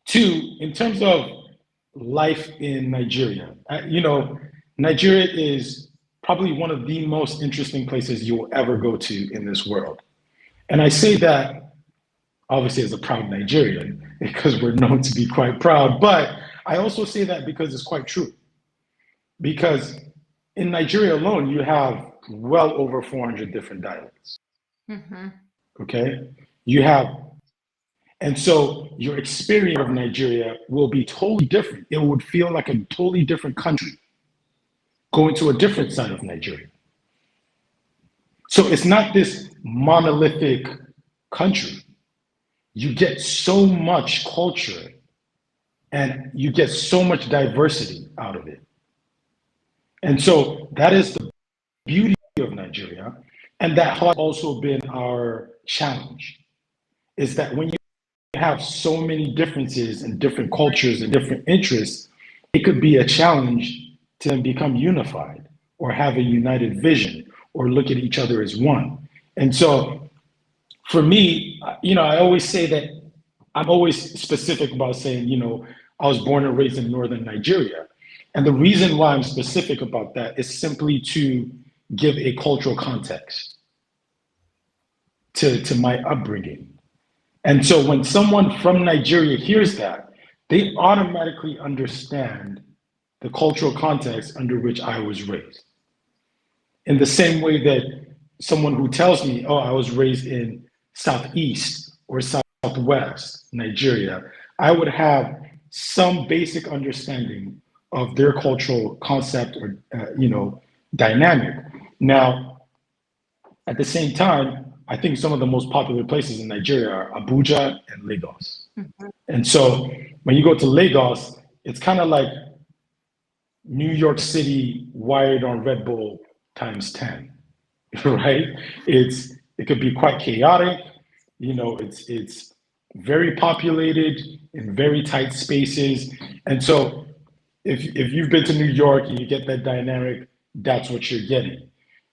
Two, in terms of life in Nigeria, Nigeria is probably one of the most interesting places you will ever go to in this world. And I say that obviously as a proud Nigerian because we're known to be quite proud, but I also say that because it's quite true. Because in Nigeria alone, you have well over 400 different dialects. Mm-hmm. Okay? You have, and so your experience of Nigeria will be totally different. It would feel like a totally different country going to a different side of Nigeria. So it's not this monolithic country. You get so much culture and you get so much diversity out of it. And so that is the beauty of Nigeria. And that has also been our challenge, is that when you have so many differences and different cultures and different interests, it could be a challenge to become unified or have a united vision or look at each other as one. And so for me, I always say that I'm always specific about saying, I was born and raised in northern Nigeria. And the reason why I'm specific about that is simply to give a cultural context to my upbringing. And so when someone from Nigeria hears that, they automatically understand the cultural context under which I was raised. In the same way that someone who tells me, oh, I was raised in Southeast or Southwest Nigeria, I would have some basic understanding of their cultural concept or, dynamic. Now, at the same time, I think some of the most popular places in Nigeria are Abuja and Lagos. Mm-hmm. And so when you go to Lagos, it's kind of like New York City wired on Red Bull times 10, right? It could be quite chaotic. It's very populated in very tight spaces. And so if you've been to New York and you get that dynamic, that's what you're getting.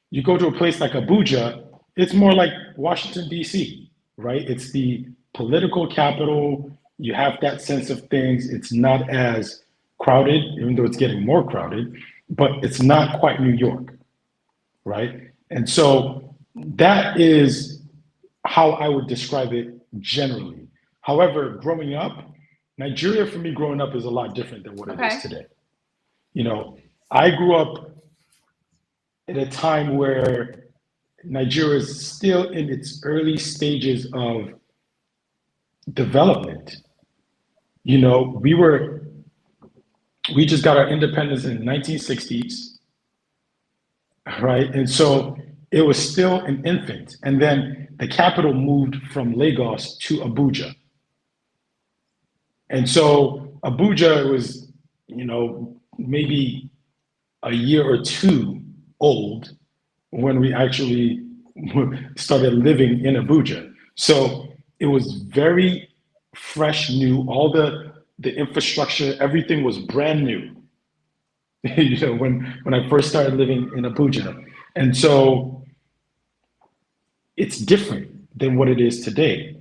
You go to a place like Abuja, it's more like Washington, D.C., right? It's the political capital. You have that sense of things. It's not as crowded, even though it's getting more crowded, but it's not quite New York, right? And so that is how I would describe it generally. However, growing up, Nigeria for me growing up is a lot different than what it is today. I grew up at a time where Nigeria is still in its early stages of development. We just got our independence in the 1960s, right? And so it was still an infant. And then the capital moved from Lagos to Abuja. And so Abuja was, maybe a year or two old when we actually started living in Abuja. So it was very fresh, new. All the infrastructure, everything was brand new. When I first started living in Abuja. And so it's different than what it is today.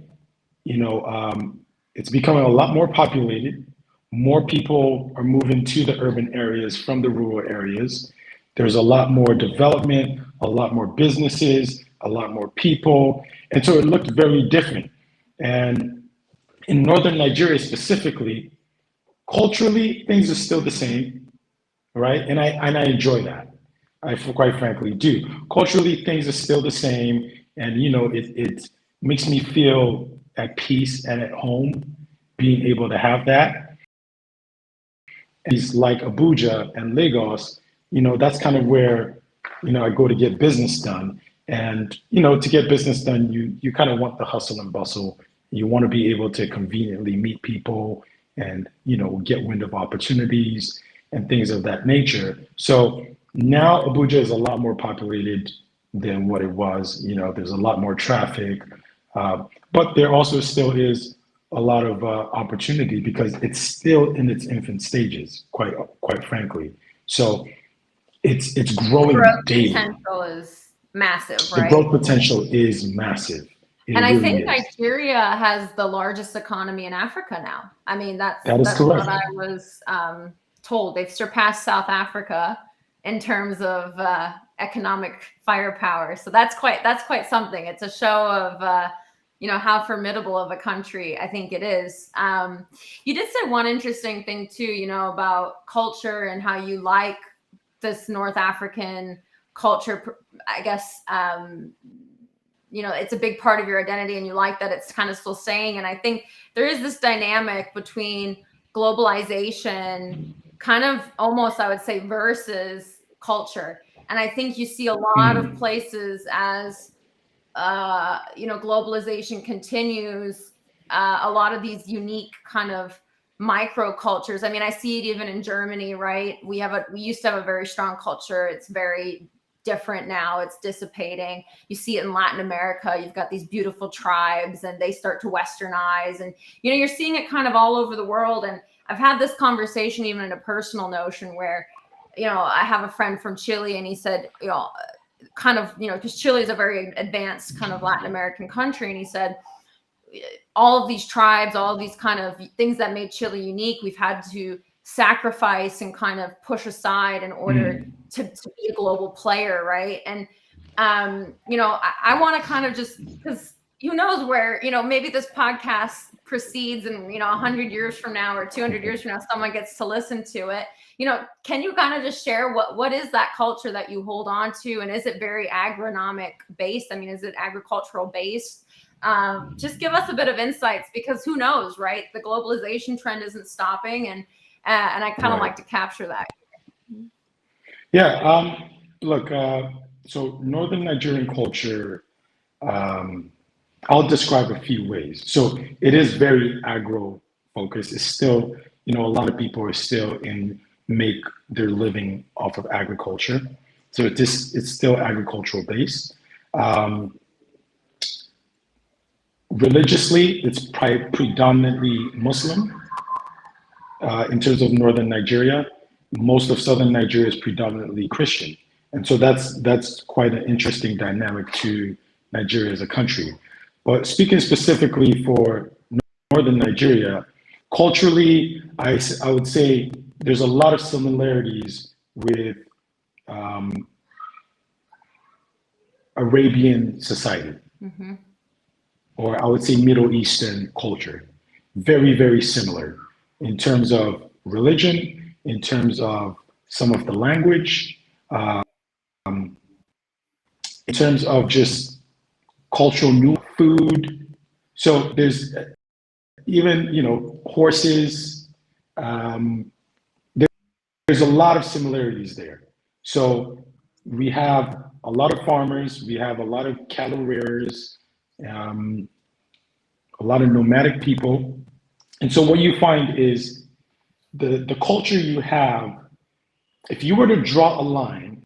It's becoming a lot more populated. More people are moving to the urban areas from the rural areas. There's a lot more development, a lot more businesses, a lot more people. And so it looked very different. And in northern Nigeria specifically, culturally, things are still the same, right? And I enjoy that. I quite frankly do. Culturally, things are still the same. And, it makes me feel at peace and at home being able to have that. It's like Abuja and Lagos, that's kind of where, I go to get business done. And, to get business done, you kind of want the hustle and bustle. You want to be able to conveniently meet people and, get wind of opportunities and things of that nature. So now Abuja is a lot more populated than what it was. There's a lot more traffic. But there also still is a lot of opportunity because it's still in its infant stages, quite frankly. So it's growing Growth daily. potential is massive, The right? growth potential is massive. It And I really think is. Nigeria has the largest economy in Africa now. I mean, That is that's what correct. I was told. They've surpassed South Africa in terms of economic firepower. So that's quite something. It's a show of how formidable of a country I think it is. You did say one interesting thing too, about culture and how you like this North African culture. I guess it's a big part of your identity and you like that it's kind of still staying. And I think there is this dynamic between globalization, kind of almost, I would say, versus culture. And I think you see a lot of Mm, places as globalization continues, a lot of these unique kind of micro cultures. I mean, I see it even in Germany, right? We used to have a very strong culture. It's very different now. It's dissipating. You see it in Latin America. You've got these beautiful tribes and they start to westernize, and you're seeing it kind of all over the world. And I've had this conversation even in a personal notion where I have a friend from Chile and he said, kind of, because Chile is a very advanced kind of Latin American country. And he said, all of these tribes, all of these kind of things that made Chile unique, we've had to sacrifice and kind of push aside in order mm. to be a global player, right? And, I want to kind of just, because who knows where, maybe this podcast proceeds and, 100 years from now or 200 years from now, someone gets to listen to it. Can you kind of just share what is that culture that you hold on to? And is it very agronomic based? I mean, is it agricultural based? Just give us a bit of insights, because who knows, right? The globalization trend isn't stopping, and I kind of Right. like to capture that. Yeah. Look, so Northern Nigerian culture, I'll describe a few ways. So it is very agro focused. It's still, a lot of people are still make their living off of agriculture. So it's still agricultural based. Um, Religiously, it's predominantly Muslim. In terms of northern Nigeria, most of southern Nigeria is predominantly Christian, and so that's quite an interesting dynamic to Nigeria as a country. But speaking specifically for northern Nigeria, culturally, I would say there's a lot of similarities with um, Arabian society, Mm-hmm. or I would say Middle Eastern culture. Very, very similar in terms of religion, in terms of some of the language, in terms of just cultural new food. So there's even, horses. Um, there's a lot of similarities there. So we have a lot of farmers, we have a lot of cattle rearers, um, a lot of nomadic people. And so what you find is the culture you have, if you were to draw a line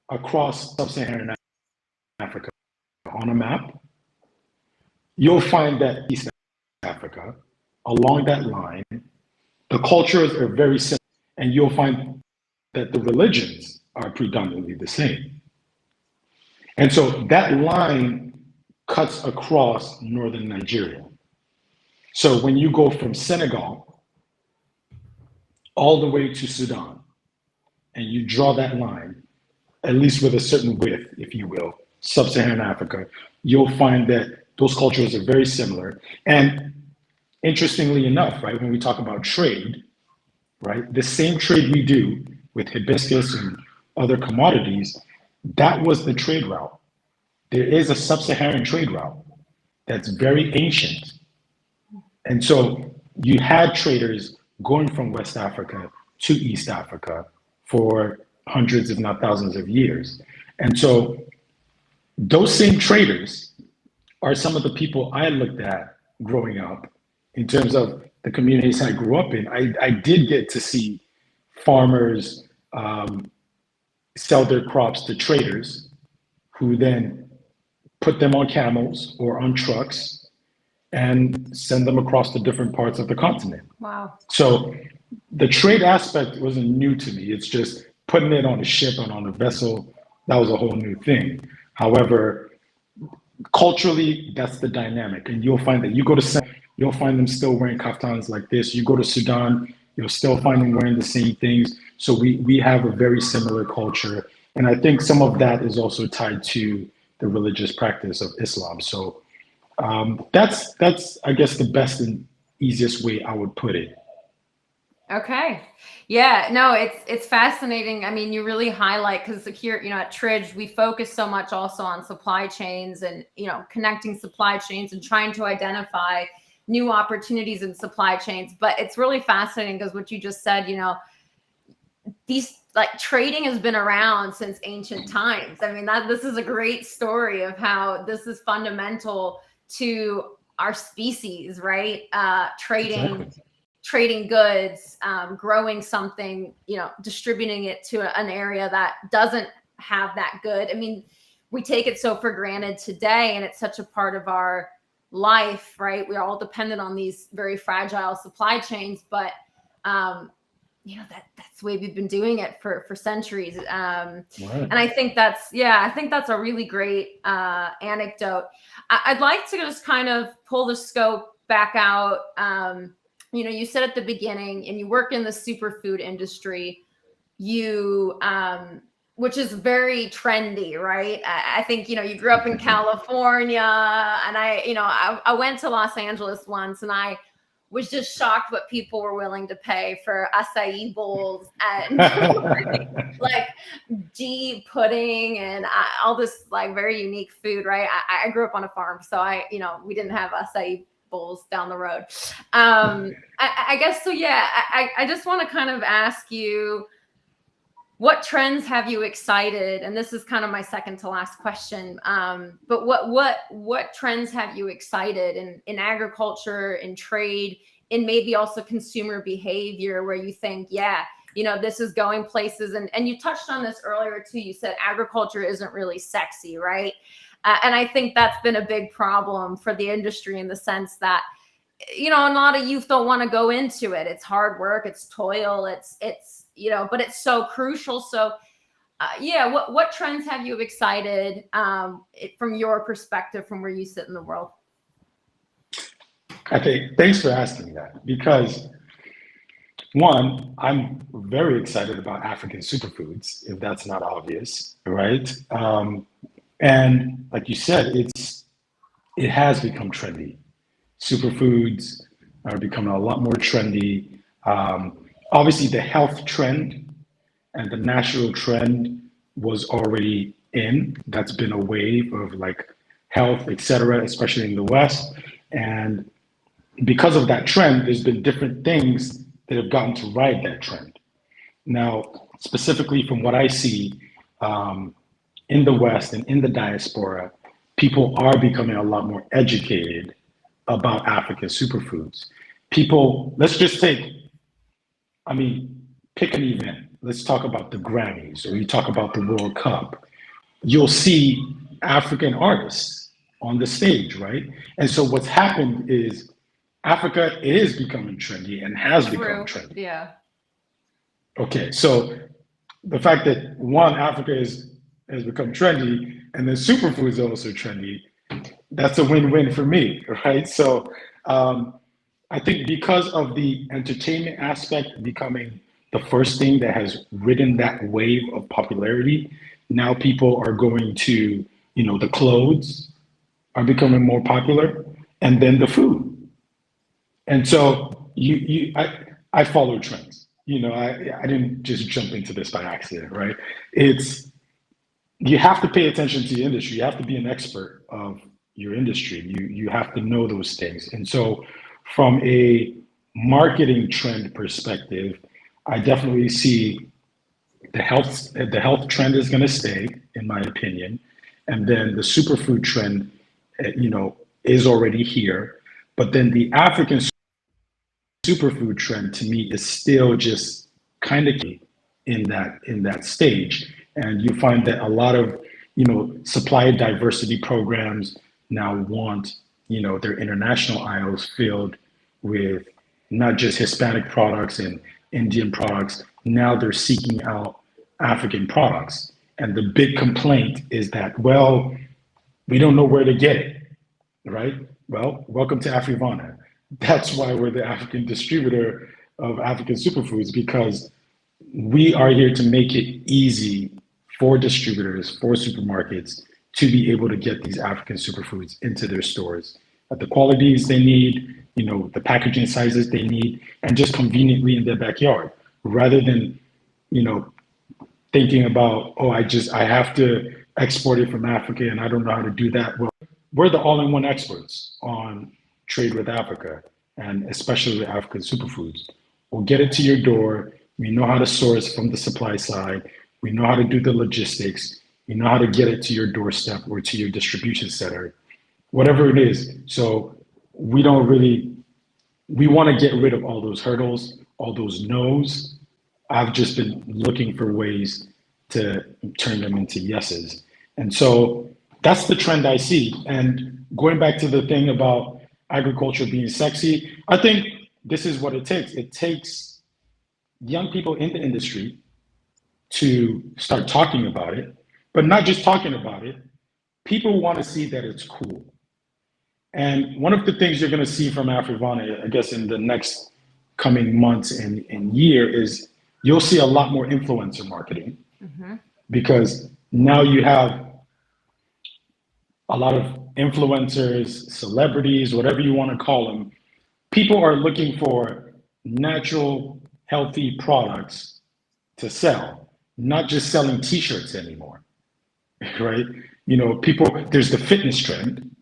across sub-Saharan Africa on a map, you'll find that East Africa, along that line, the cultures are very similar, and you'll find that the religions are predominantly the same. And so that line cuts across northern Nigeria. So when you go from Senegal all the way to Sudan, and you draw that line, at least with a certain width, if you will, sub-Saharan Africa, you'll find that those cultures are very similar. And interestingly enough, right, when we talk about trade, right, the same trade we do with hibiscus and other commodities, that was the trade route. There is a sub-Saharan trade route that's very ancient. And so you had traders going from West Africa to East Africa for hundreds, if not thousands of years. And so those same traders are some of the people I looked at growing up in terms of the communities I grew up in. I did get to see farmers sell their crops to traders who then put them on camels or on trucks and send them across to different parts of the continent. Wow. So the trade aspect wasn't new to me. It's just putting it on a ship and on a vessel. That was a whole new thing. However, culturally, that's the dynamic. And you'll find that you go to Senegal, you'll find them still wearing kaftans like this. You go to Sudan, you'll still find them wearing the same things. So we have a very similar culture. And I think some of that is also tied to the religious practice of Islam. So that's I guess the best and easiest way I would put it. Okay. Yeah, no, it's fascinating. I mean, you really highlight, because here, at Tridge, we focus so much also on supply chains and, connecting supply chains and trying to identify new opportunities in supply chains. But it's really fascinating because what you just said, these like trading has been around since ancient times. I mean, this is a great story of how this is fundamental to our species, right? Trading. Exactly. Trading goods, growing something, distributing it to an area that doesn't have that good. I mean, we take it so for granted today, and it's such a part of our life, right? We're all dependent on these very fragile supply chains, but that's the way we've been doing it for centuries. Right. And I think that's a really great anecdote. I'd like to just kind of pull the scope back out. You said at the beginning, and you work in the superfood industry, which is very trendy, right? I think, you grew up in California, and I went to Los Angeles once, and I was just shocked what people were willing to pay for acai bowls and like ghee pudding and all this like very unique food, right? I grew up on a farm, so we didn't have acai bowls down the road. I guess so. Yeah, I just want to kind of ask you, what trends have you excited? And this is kind of my second to last question. But what trends have you excited in agriculture, in trade, in maybe also consumer behavior, where you think, this is going places? And you touched on this earlier too. You said agriculture isn't really sexy, right? And I think that's been a big problem for the industry, in the sense that, a lot of youth don't want to go into it. It's hard work, it's toil, it's but it's so crucial. So what trends have you excited from your perspective, from where you sit in the world? Okay, thanks for asking that, because one, I'm very excited about African superfoods, if that's not obvious, right? And like you said, it has become trendy. Superfoods are becoming a lot more trendy. Obviously, the health trend and the natural trend was already in. That's been a wave of like health, et cetera, especially in the West. And because of that trend, there's been different things that have gotten to ride that trend. Now, specifically from what I see, in the West and in the diaspora, people are becoming a lot more educated about African superfoods. People, let's just pick an event. Let's talk about the Grammys, or you talk about the World Cup. You'll see African artists on the stage, right? And so what's happened is Africa is becoming trendy and has become trendy. Yeah. Okay, so the fact that Africa has become trendy, and then superfoods are also trendy, that's a win-win for me, right? So I think because of the entertainment aspect becoming the first thing that has ridden that wave of popularity, now people are going to, the clothes are becoming more popular, and then the food. And so I follow trends. I didn't just jump into this by accident, right? You have to pay attention to the industry. You have to be an expert of your industry. You have to know those things. And so from a marketing trend perspective, I definitely see the health trend is going to stay, in my opinion. And then the superfood trend, is already here. But then the African superfood trend, to me, is still just kind of in that stage. And you find that a lot of, supply diversity programs now want their international aisles filled with not just Hispanic products and Indian products. Now they're seeking out African products. And the big complaint is that, well, we don't know where to get it, right? Well, welcome to Afrivana. That's why we're the African distributor of African superfoods, because we are here to make it easy for distributors, for supermarkets to be able to get these African superfoods into their stores at the qualities they need, the packaging sizes they need, and just conveniently in their backyard, rather than, you know, thinking about, oh, I have to export it from Africa and I don't know how to do that. Well, we're the all-in-one experts on trade with Africa, and especially with African superfoods. We'll get it to your door. We know how to source from the supply side. We know how to do the logistics. We know how to get it to your doorstep or to your distribution center, whatever it is. So we don't really, we want to get rid of all those hurdles, all those no's. I've just been looking for ways to turn them into yeses. And so that's the trend I see. And going back to the thing about agriculture being sexy, I think this is what it takes. It takes young people in the industry to start talking about it, but not just talking about it. People want to see that it's cool. And one of the things you're going to see from Afrivana, I guess, in the next coming months and year is you'll see a lot more influencer marketing, because now you have a lot of influencers, celebrities, whatever you want to call them. People are looking for natural, healthy products to sell, not just selling t-shirts anymore, right? People, there's the fitness trend.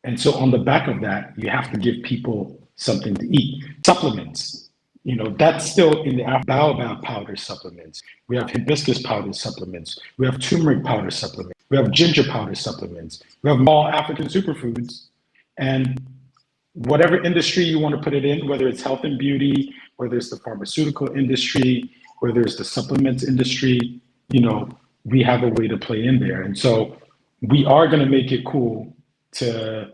And so on the back of that, you have to give people something to eat. Supplements, that's still in the baobab powder supplements. We have hibiscus powder supplements. We have turmeric powder supplements. We have ginger powder supplements. We have all African superfoods. And whatever industry you want to put it in, whether it's health and beauty, whether it's the pharmaceutical industry, whether it's the supplements industry, we have a way to play in there. And so we are going to make it cool to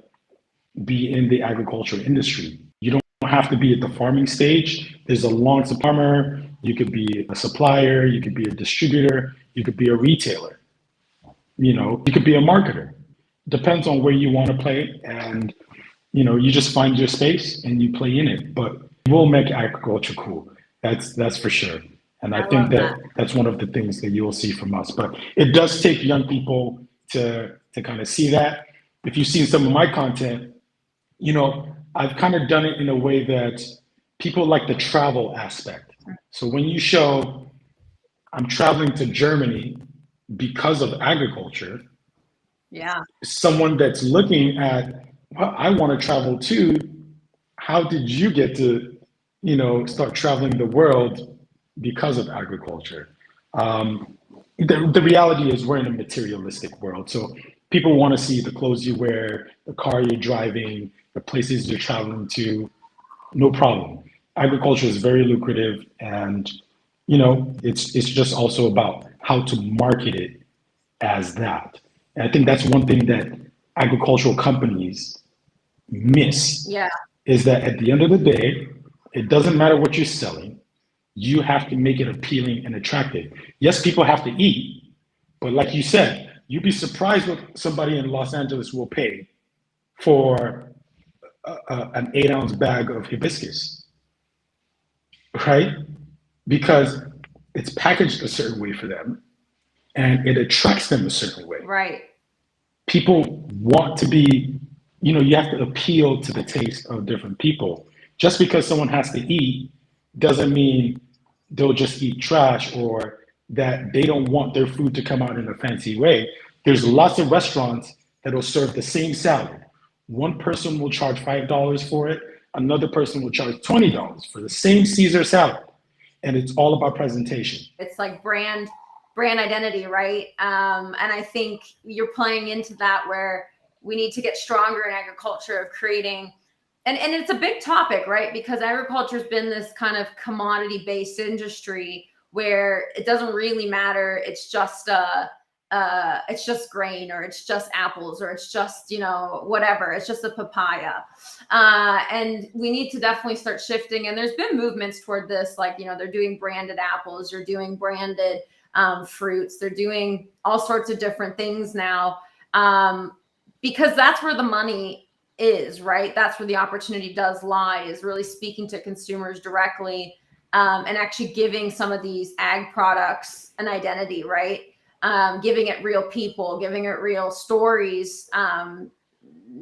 be in the agriculture industry. You don't have to be at the farming stage. There's a long farmer. You could be a supplier. You could be a distributor. You could be a retailer. You could be a marketer. Depends on where you want to play. And, you just find your space and you play in it. But we'll make agriculture cool. That's for sure. And I think that's one of the things that you'll see from us. But it does take young people to kind of see that. If you've seen some of my content, I've kind of done it in a way that people like the travel aspect. So when you show I'm traveling to Germany because of agriculture, someone that's looking at, well, I want to travel too. How did you get to, start traveling the world because of agriculture? The reality is we're in a materialistic world. So people want to see the clothes you wear, the car you're driving, the places you're traveling to, no problem. Agriculture is very lucrative, and it's just also about how to market it as that. And I think that's one thing that agricultural companies miss. Is that at the end of the day, it doesn't matter what you're selling, you have to make it appealing and attractive. Yes, people have to eat, but like you said, you'd be surprised what somebody in Los Angeles will pay for an 8-ounce bag of hibiscus, right? Because it's packaged a certain way for them and it attracts them a certain way. Right. People want to be, you have to appeal to the taste of different people. Just because someone has to eat doesn't mean they'll just eat trash or that they don't want their food to come out in a fancy way. There's lots of restaurants that will serve the same salad. One person will charge $5 for it. Another person will charge $20 for the same Caesar salad. And it's all about presentation. It's like brand identity, right? And I think you're playing into that where we need to get stronger in agriculture of creating, and it's a big topic, right? Because agriculture has been this kind of commodity-based industry where it doesn't really matter. It's just it's just grain, or it's just apples, or it's just, whatever, it's just a papaya. And we need to definitely start shifting. And there's been movements toward this, like, they're doing branded apples, you're doing branded fruits, they're doing all sorts of different things now, because that's where the money is, right? That's where the opportunity does lie, is really speaking to consumers directly, and actually giving some of these ag products an identity, right? Giving it real people, giving it real stories.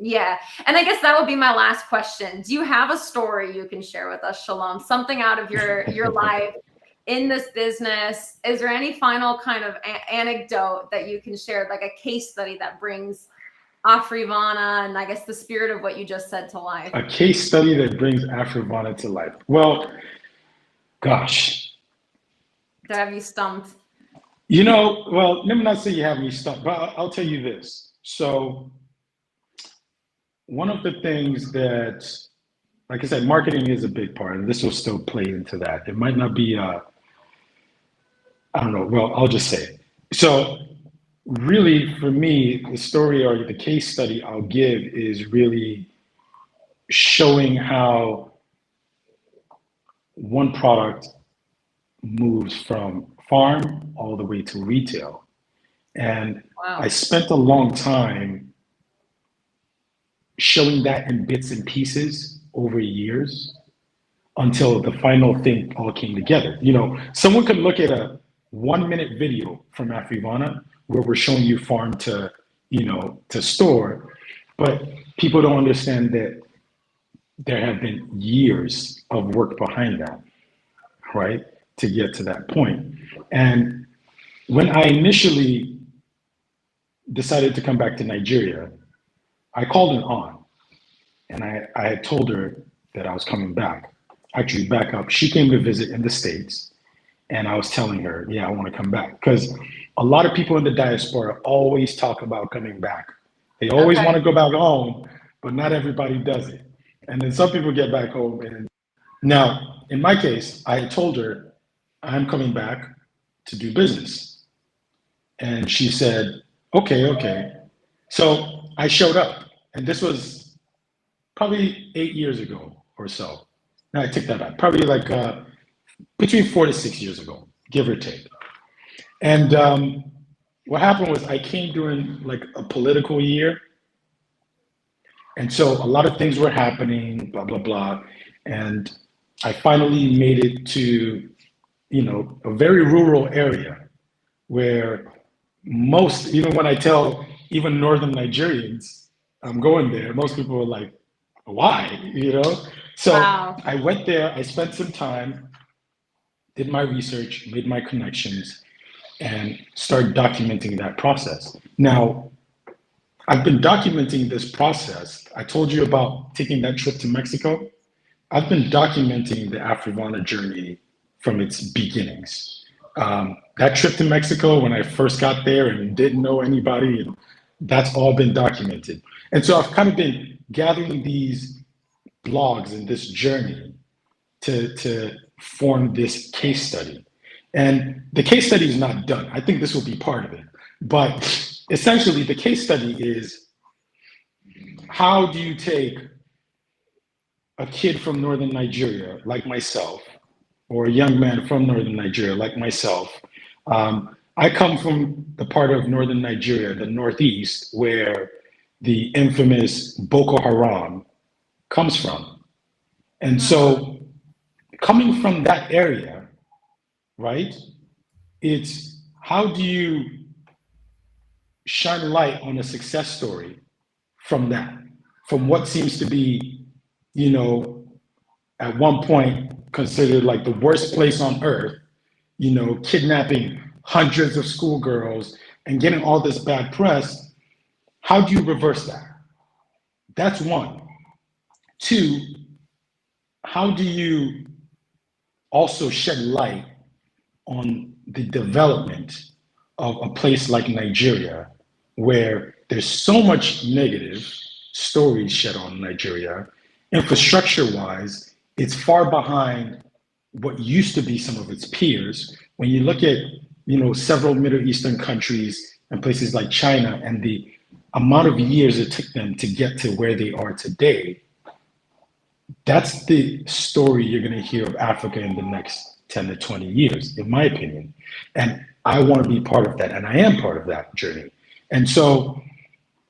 Yeah. And I guess that would be my last question. Do you have a story you can share with us, Shalom? Something out of your life in this business? Is there any final kind of anecdote that you can share, like a case study that brings Afrivana and I guess the spirit of what you just said to life? A case study that brings Afrivana to life. Well, gosh. To have you stumped? Well, let me not say you have me stumped, but I'll tell you this. So one of the things that, like I said, marketing is a big part, and this will still play into that. It might not be, I don't know, well, I'll just say it. So really, for me, the story or the case study I'll give is really showing how one product moves from farm all the way to retail. And Wow. I spent a long time showing that in bits and pieces over years until the final thing all came together. Someone could look at a 1-minute video from Afrivana where we're showing you farm to, to store, but people don't understand that there have been years of work behind that, right, to get to that point. And when I initially decided to come back to Nigeria, I called an aunt, and I had told her that I was coming back. Actually, back up, she came to visit in the States, and I was telling her, yeah, I want to come back. Because a lot of people in the diaspora always talk about coming back. They always want to go back home, but not everybody does it. And then some people get back home. And now, in my case, I had told her, I'm coming back to do business. And she said, okay. So I showed up, and this was probably 8 years ago or so. Now I take that back, probably like between 4 to 6 years ago, give or take. And what happened was I came during like a political year. And so a lot of things were happening, blah, blah, blah. And I finally made it to, a very rural area where most, even when I tell even northern Nigerians I'm going there, most people are like, why? So Wow. I went there, I spent some time, did my research, made my connections, and started documenting that process. Now, I've been documenting this process. I told you about taking that trip to Mexico. I've been documenting the Afrivana journey from its beginnings. That trip to Mexico, when I first got there and didn't know anybody, and that's all been documented. And so I've kind of been gathering these blogs and this journey to form this case study. And the case study is not done. I think this will be part of it. But essentially, the case study is, how do you take a kid from northern Nigeria like myself, or a young man from northern Nigeria like myself? I come from the part of northern Nigeria, the northeast, where the infamous Boko Haram comes from. And so coming from that area, right, it's how do you shine light on a success story from that, from what seems to be, at one point considered like the worst place on earth, kidnapping hundreds of schoolgirls and getting all this bad press. How do you reverse that? That's one. Two, how do you also shed light on the development of a place like Nigeria, where there's so much negative stories shed on Nigeria? Infrastructure-wise, it's far behind what used to be some of its peers. When you look at, several Middle Eastern countries, and places like China and the amount of years it took them to get to where they are today, that's the story you're going to hear of Africa in the next 10 to 20 years, in my opinion. And I want to be part of that, and I am part of that journey. And so,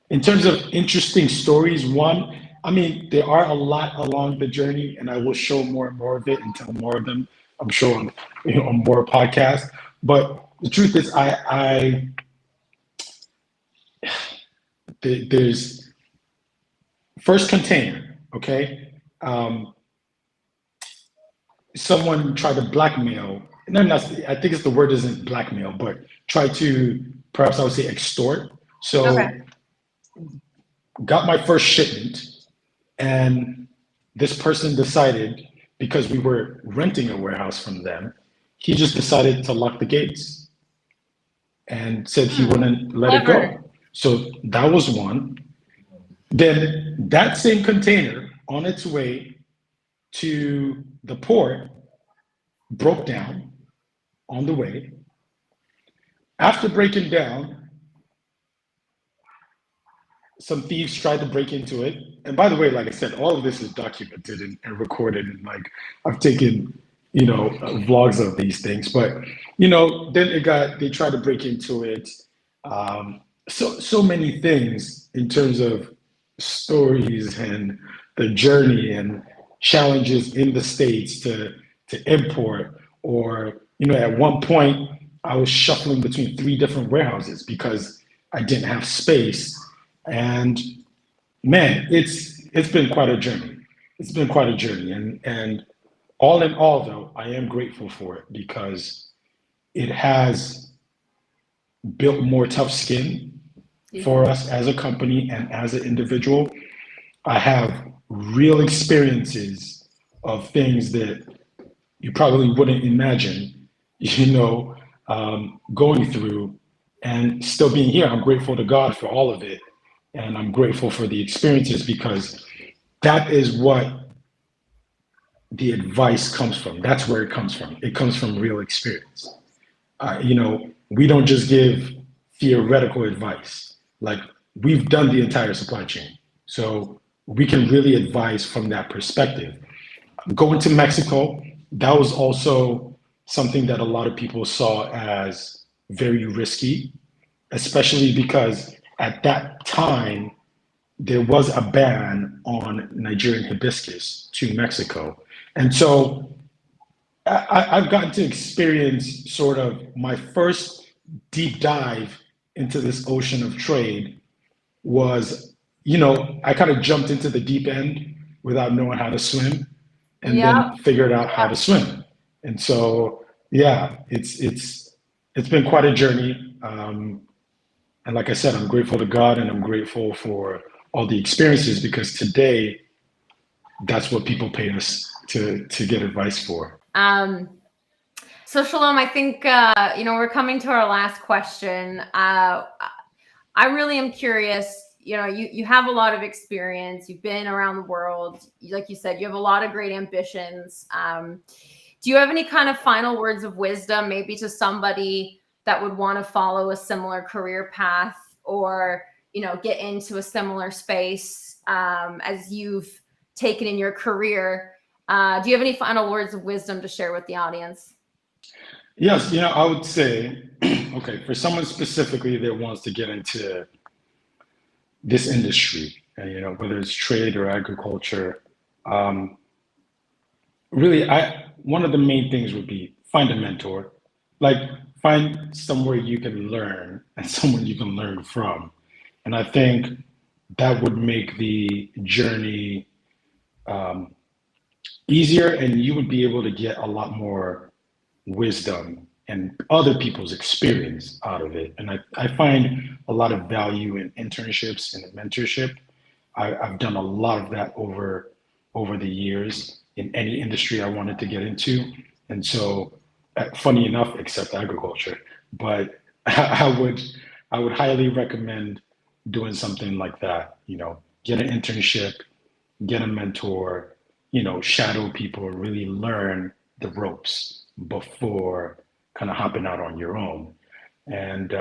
in terms of interesting stories, one, I mean, there are a lot along the journey, and I will show more and more of it and tell more of them, I'm sure, on, on more podcasts. But the truth is, there's first container, okay? Someone tried to blackmail, no, not, I think it's the word isn't blackmail, but try to, perhaps I would say extort. So Okay. got my first shipment, and this person decided, because we were renting a warehouse from them, he just decided to lock the gates and said he wouldn't let it Clever. go. So that was one. Then that same container on its way to the port broke down on the way. After breaking down, some thieves tried to break into it. And by the way, like I said, all of this is documented and recorded. And like I've taken, vlogs of these things. But then they tried to break into it. So many things in terms of stories and the journey and challenges in the States to import. Or at one point I was shuffling between three different warehouses because I didn't have space. And man, it's been quite a journey. It's been quite a journey. And all in all, though, I am grateful for it because it has built more tough skin for us as a company and as an individual. I have real experiences of things that you probably wouldn't imagine, going through and still being here. I'm grateful to God for all of it. And I'm grateful for the experiences because that is what the advice comes from. That's where it comes from. It comes from real experience. We don't just give theoretical advice. Like we've done the entire supply chain. So we can really advise from that perspective. Going to Mexico, that was also something that a lot of people saw as very risky, especially because at that time, there was a ban on Nigerian hibiscus to Mexico. And so I've gotten to experience sort of my first deep dive into this ocean of trade was, I kind of jumped into the deep end without knowing how to swim and Yep. then figured out how to swim. And so, yeah, it's been quite a journey. And like I said, I'm grateful to God and I'm grateful for all the experiences because today, that's what people pay us to get advice for. So Shalom, I think, we're coming to our last question. I really am curious, you have a lot of experience. You've been around the world. Like you said, you have a lot of great ambitions. Do you have any kind of final words of wisdom, maybe to somebody that would want to follow a similar career path or, get into a similar space as you've taken in your career? Do you have any final words of wisdom to share with the audience? Yes, I would say, okay, for someone specifically that wants to get into this industry, whether it's trade or agriculture, really, one of the main things would be find a mentor, like find somewhere you can learn and someone you can learn from. And I think that would make the journey easier and you would be able to get a lot more wisdom and other people's experience out of it. And I find a lot of value in internships and mentorship. I've done a lot of that over the years in any industry I wanted to get into. And so, funny enough, except agriculture, but I would highly recommend doing something like that. Get an internship, get a mentor, shadow people, really learn the ropes before kind of hopping out on your own. And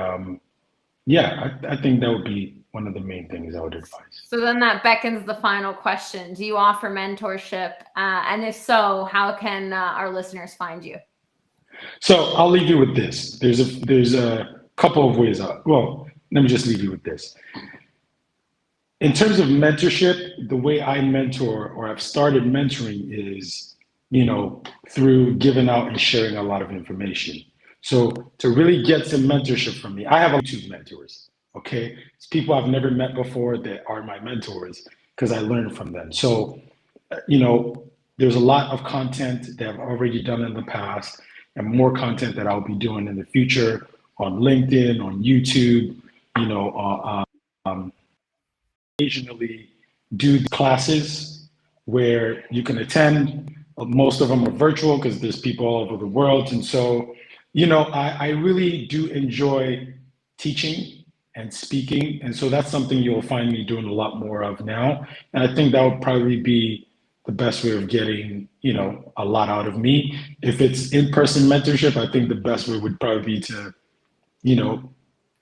yeah, I think that would be one of the main things I would advise. So then that beckons the final question. Do you offer mentorship? And if so, how can our listeners find you? So I'll leave you with this. There's a couple of ways. Well, let me just leave you with this. In terms of mentorship, the way I mentor or I've started mentoring is, through giving out and sharing a lot of information. So to really get some mentorship from me, I have YouTube mentors. Okay, it's people I've never met before that are my mentors because I learned from them. So, there's a lot of content that I've already done in the past, and more content that I'll be doing in the future on LinkedIn, on YouTube, occasionally do classes where you can attend. Most of them are virtual because there's people all over the world. And so, I really do enjoy teaching and speaking. And so that's something you'll find me doing a lot more of now. And I think that would probably be the best way of getting, a lot out of me. If it's in-person mentorship, I think the best way would probably be to,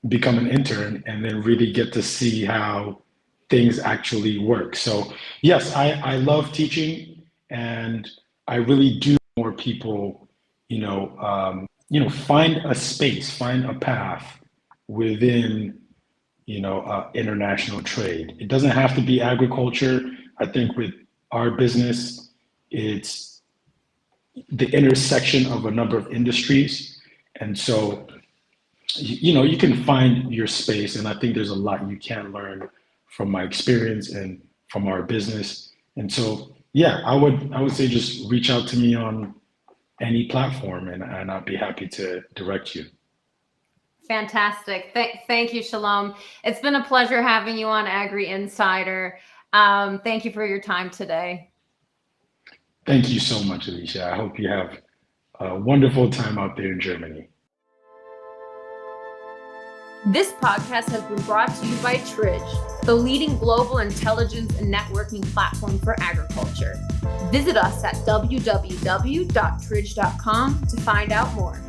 become an intern and then really get to see how things actually work. So yes, I love teaching, and I really do more people, find a space, find a path within, international trade. It doesn't have to be agriculture. I think with our business, it's the intersection of a number of industries. And so, you can find your space, and I think there's a lot you can learn from my experience and from our business. And so, yeah, I would say just reach out to me on any platform, and I'd be happy to direct you. Fantastic. Thank you, Shalom. It's been a pleasure having you on Agri Insider. Thank you for your time today. Thank you so much, Alicia. I hope you have a wonderful time out there in Germany. This podcast has been brought to you by Tridge, the leading global intelligence and networking platform for agriculture. Visit us at www.tridge.com to find out more.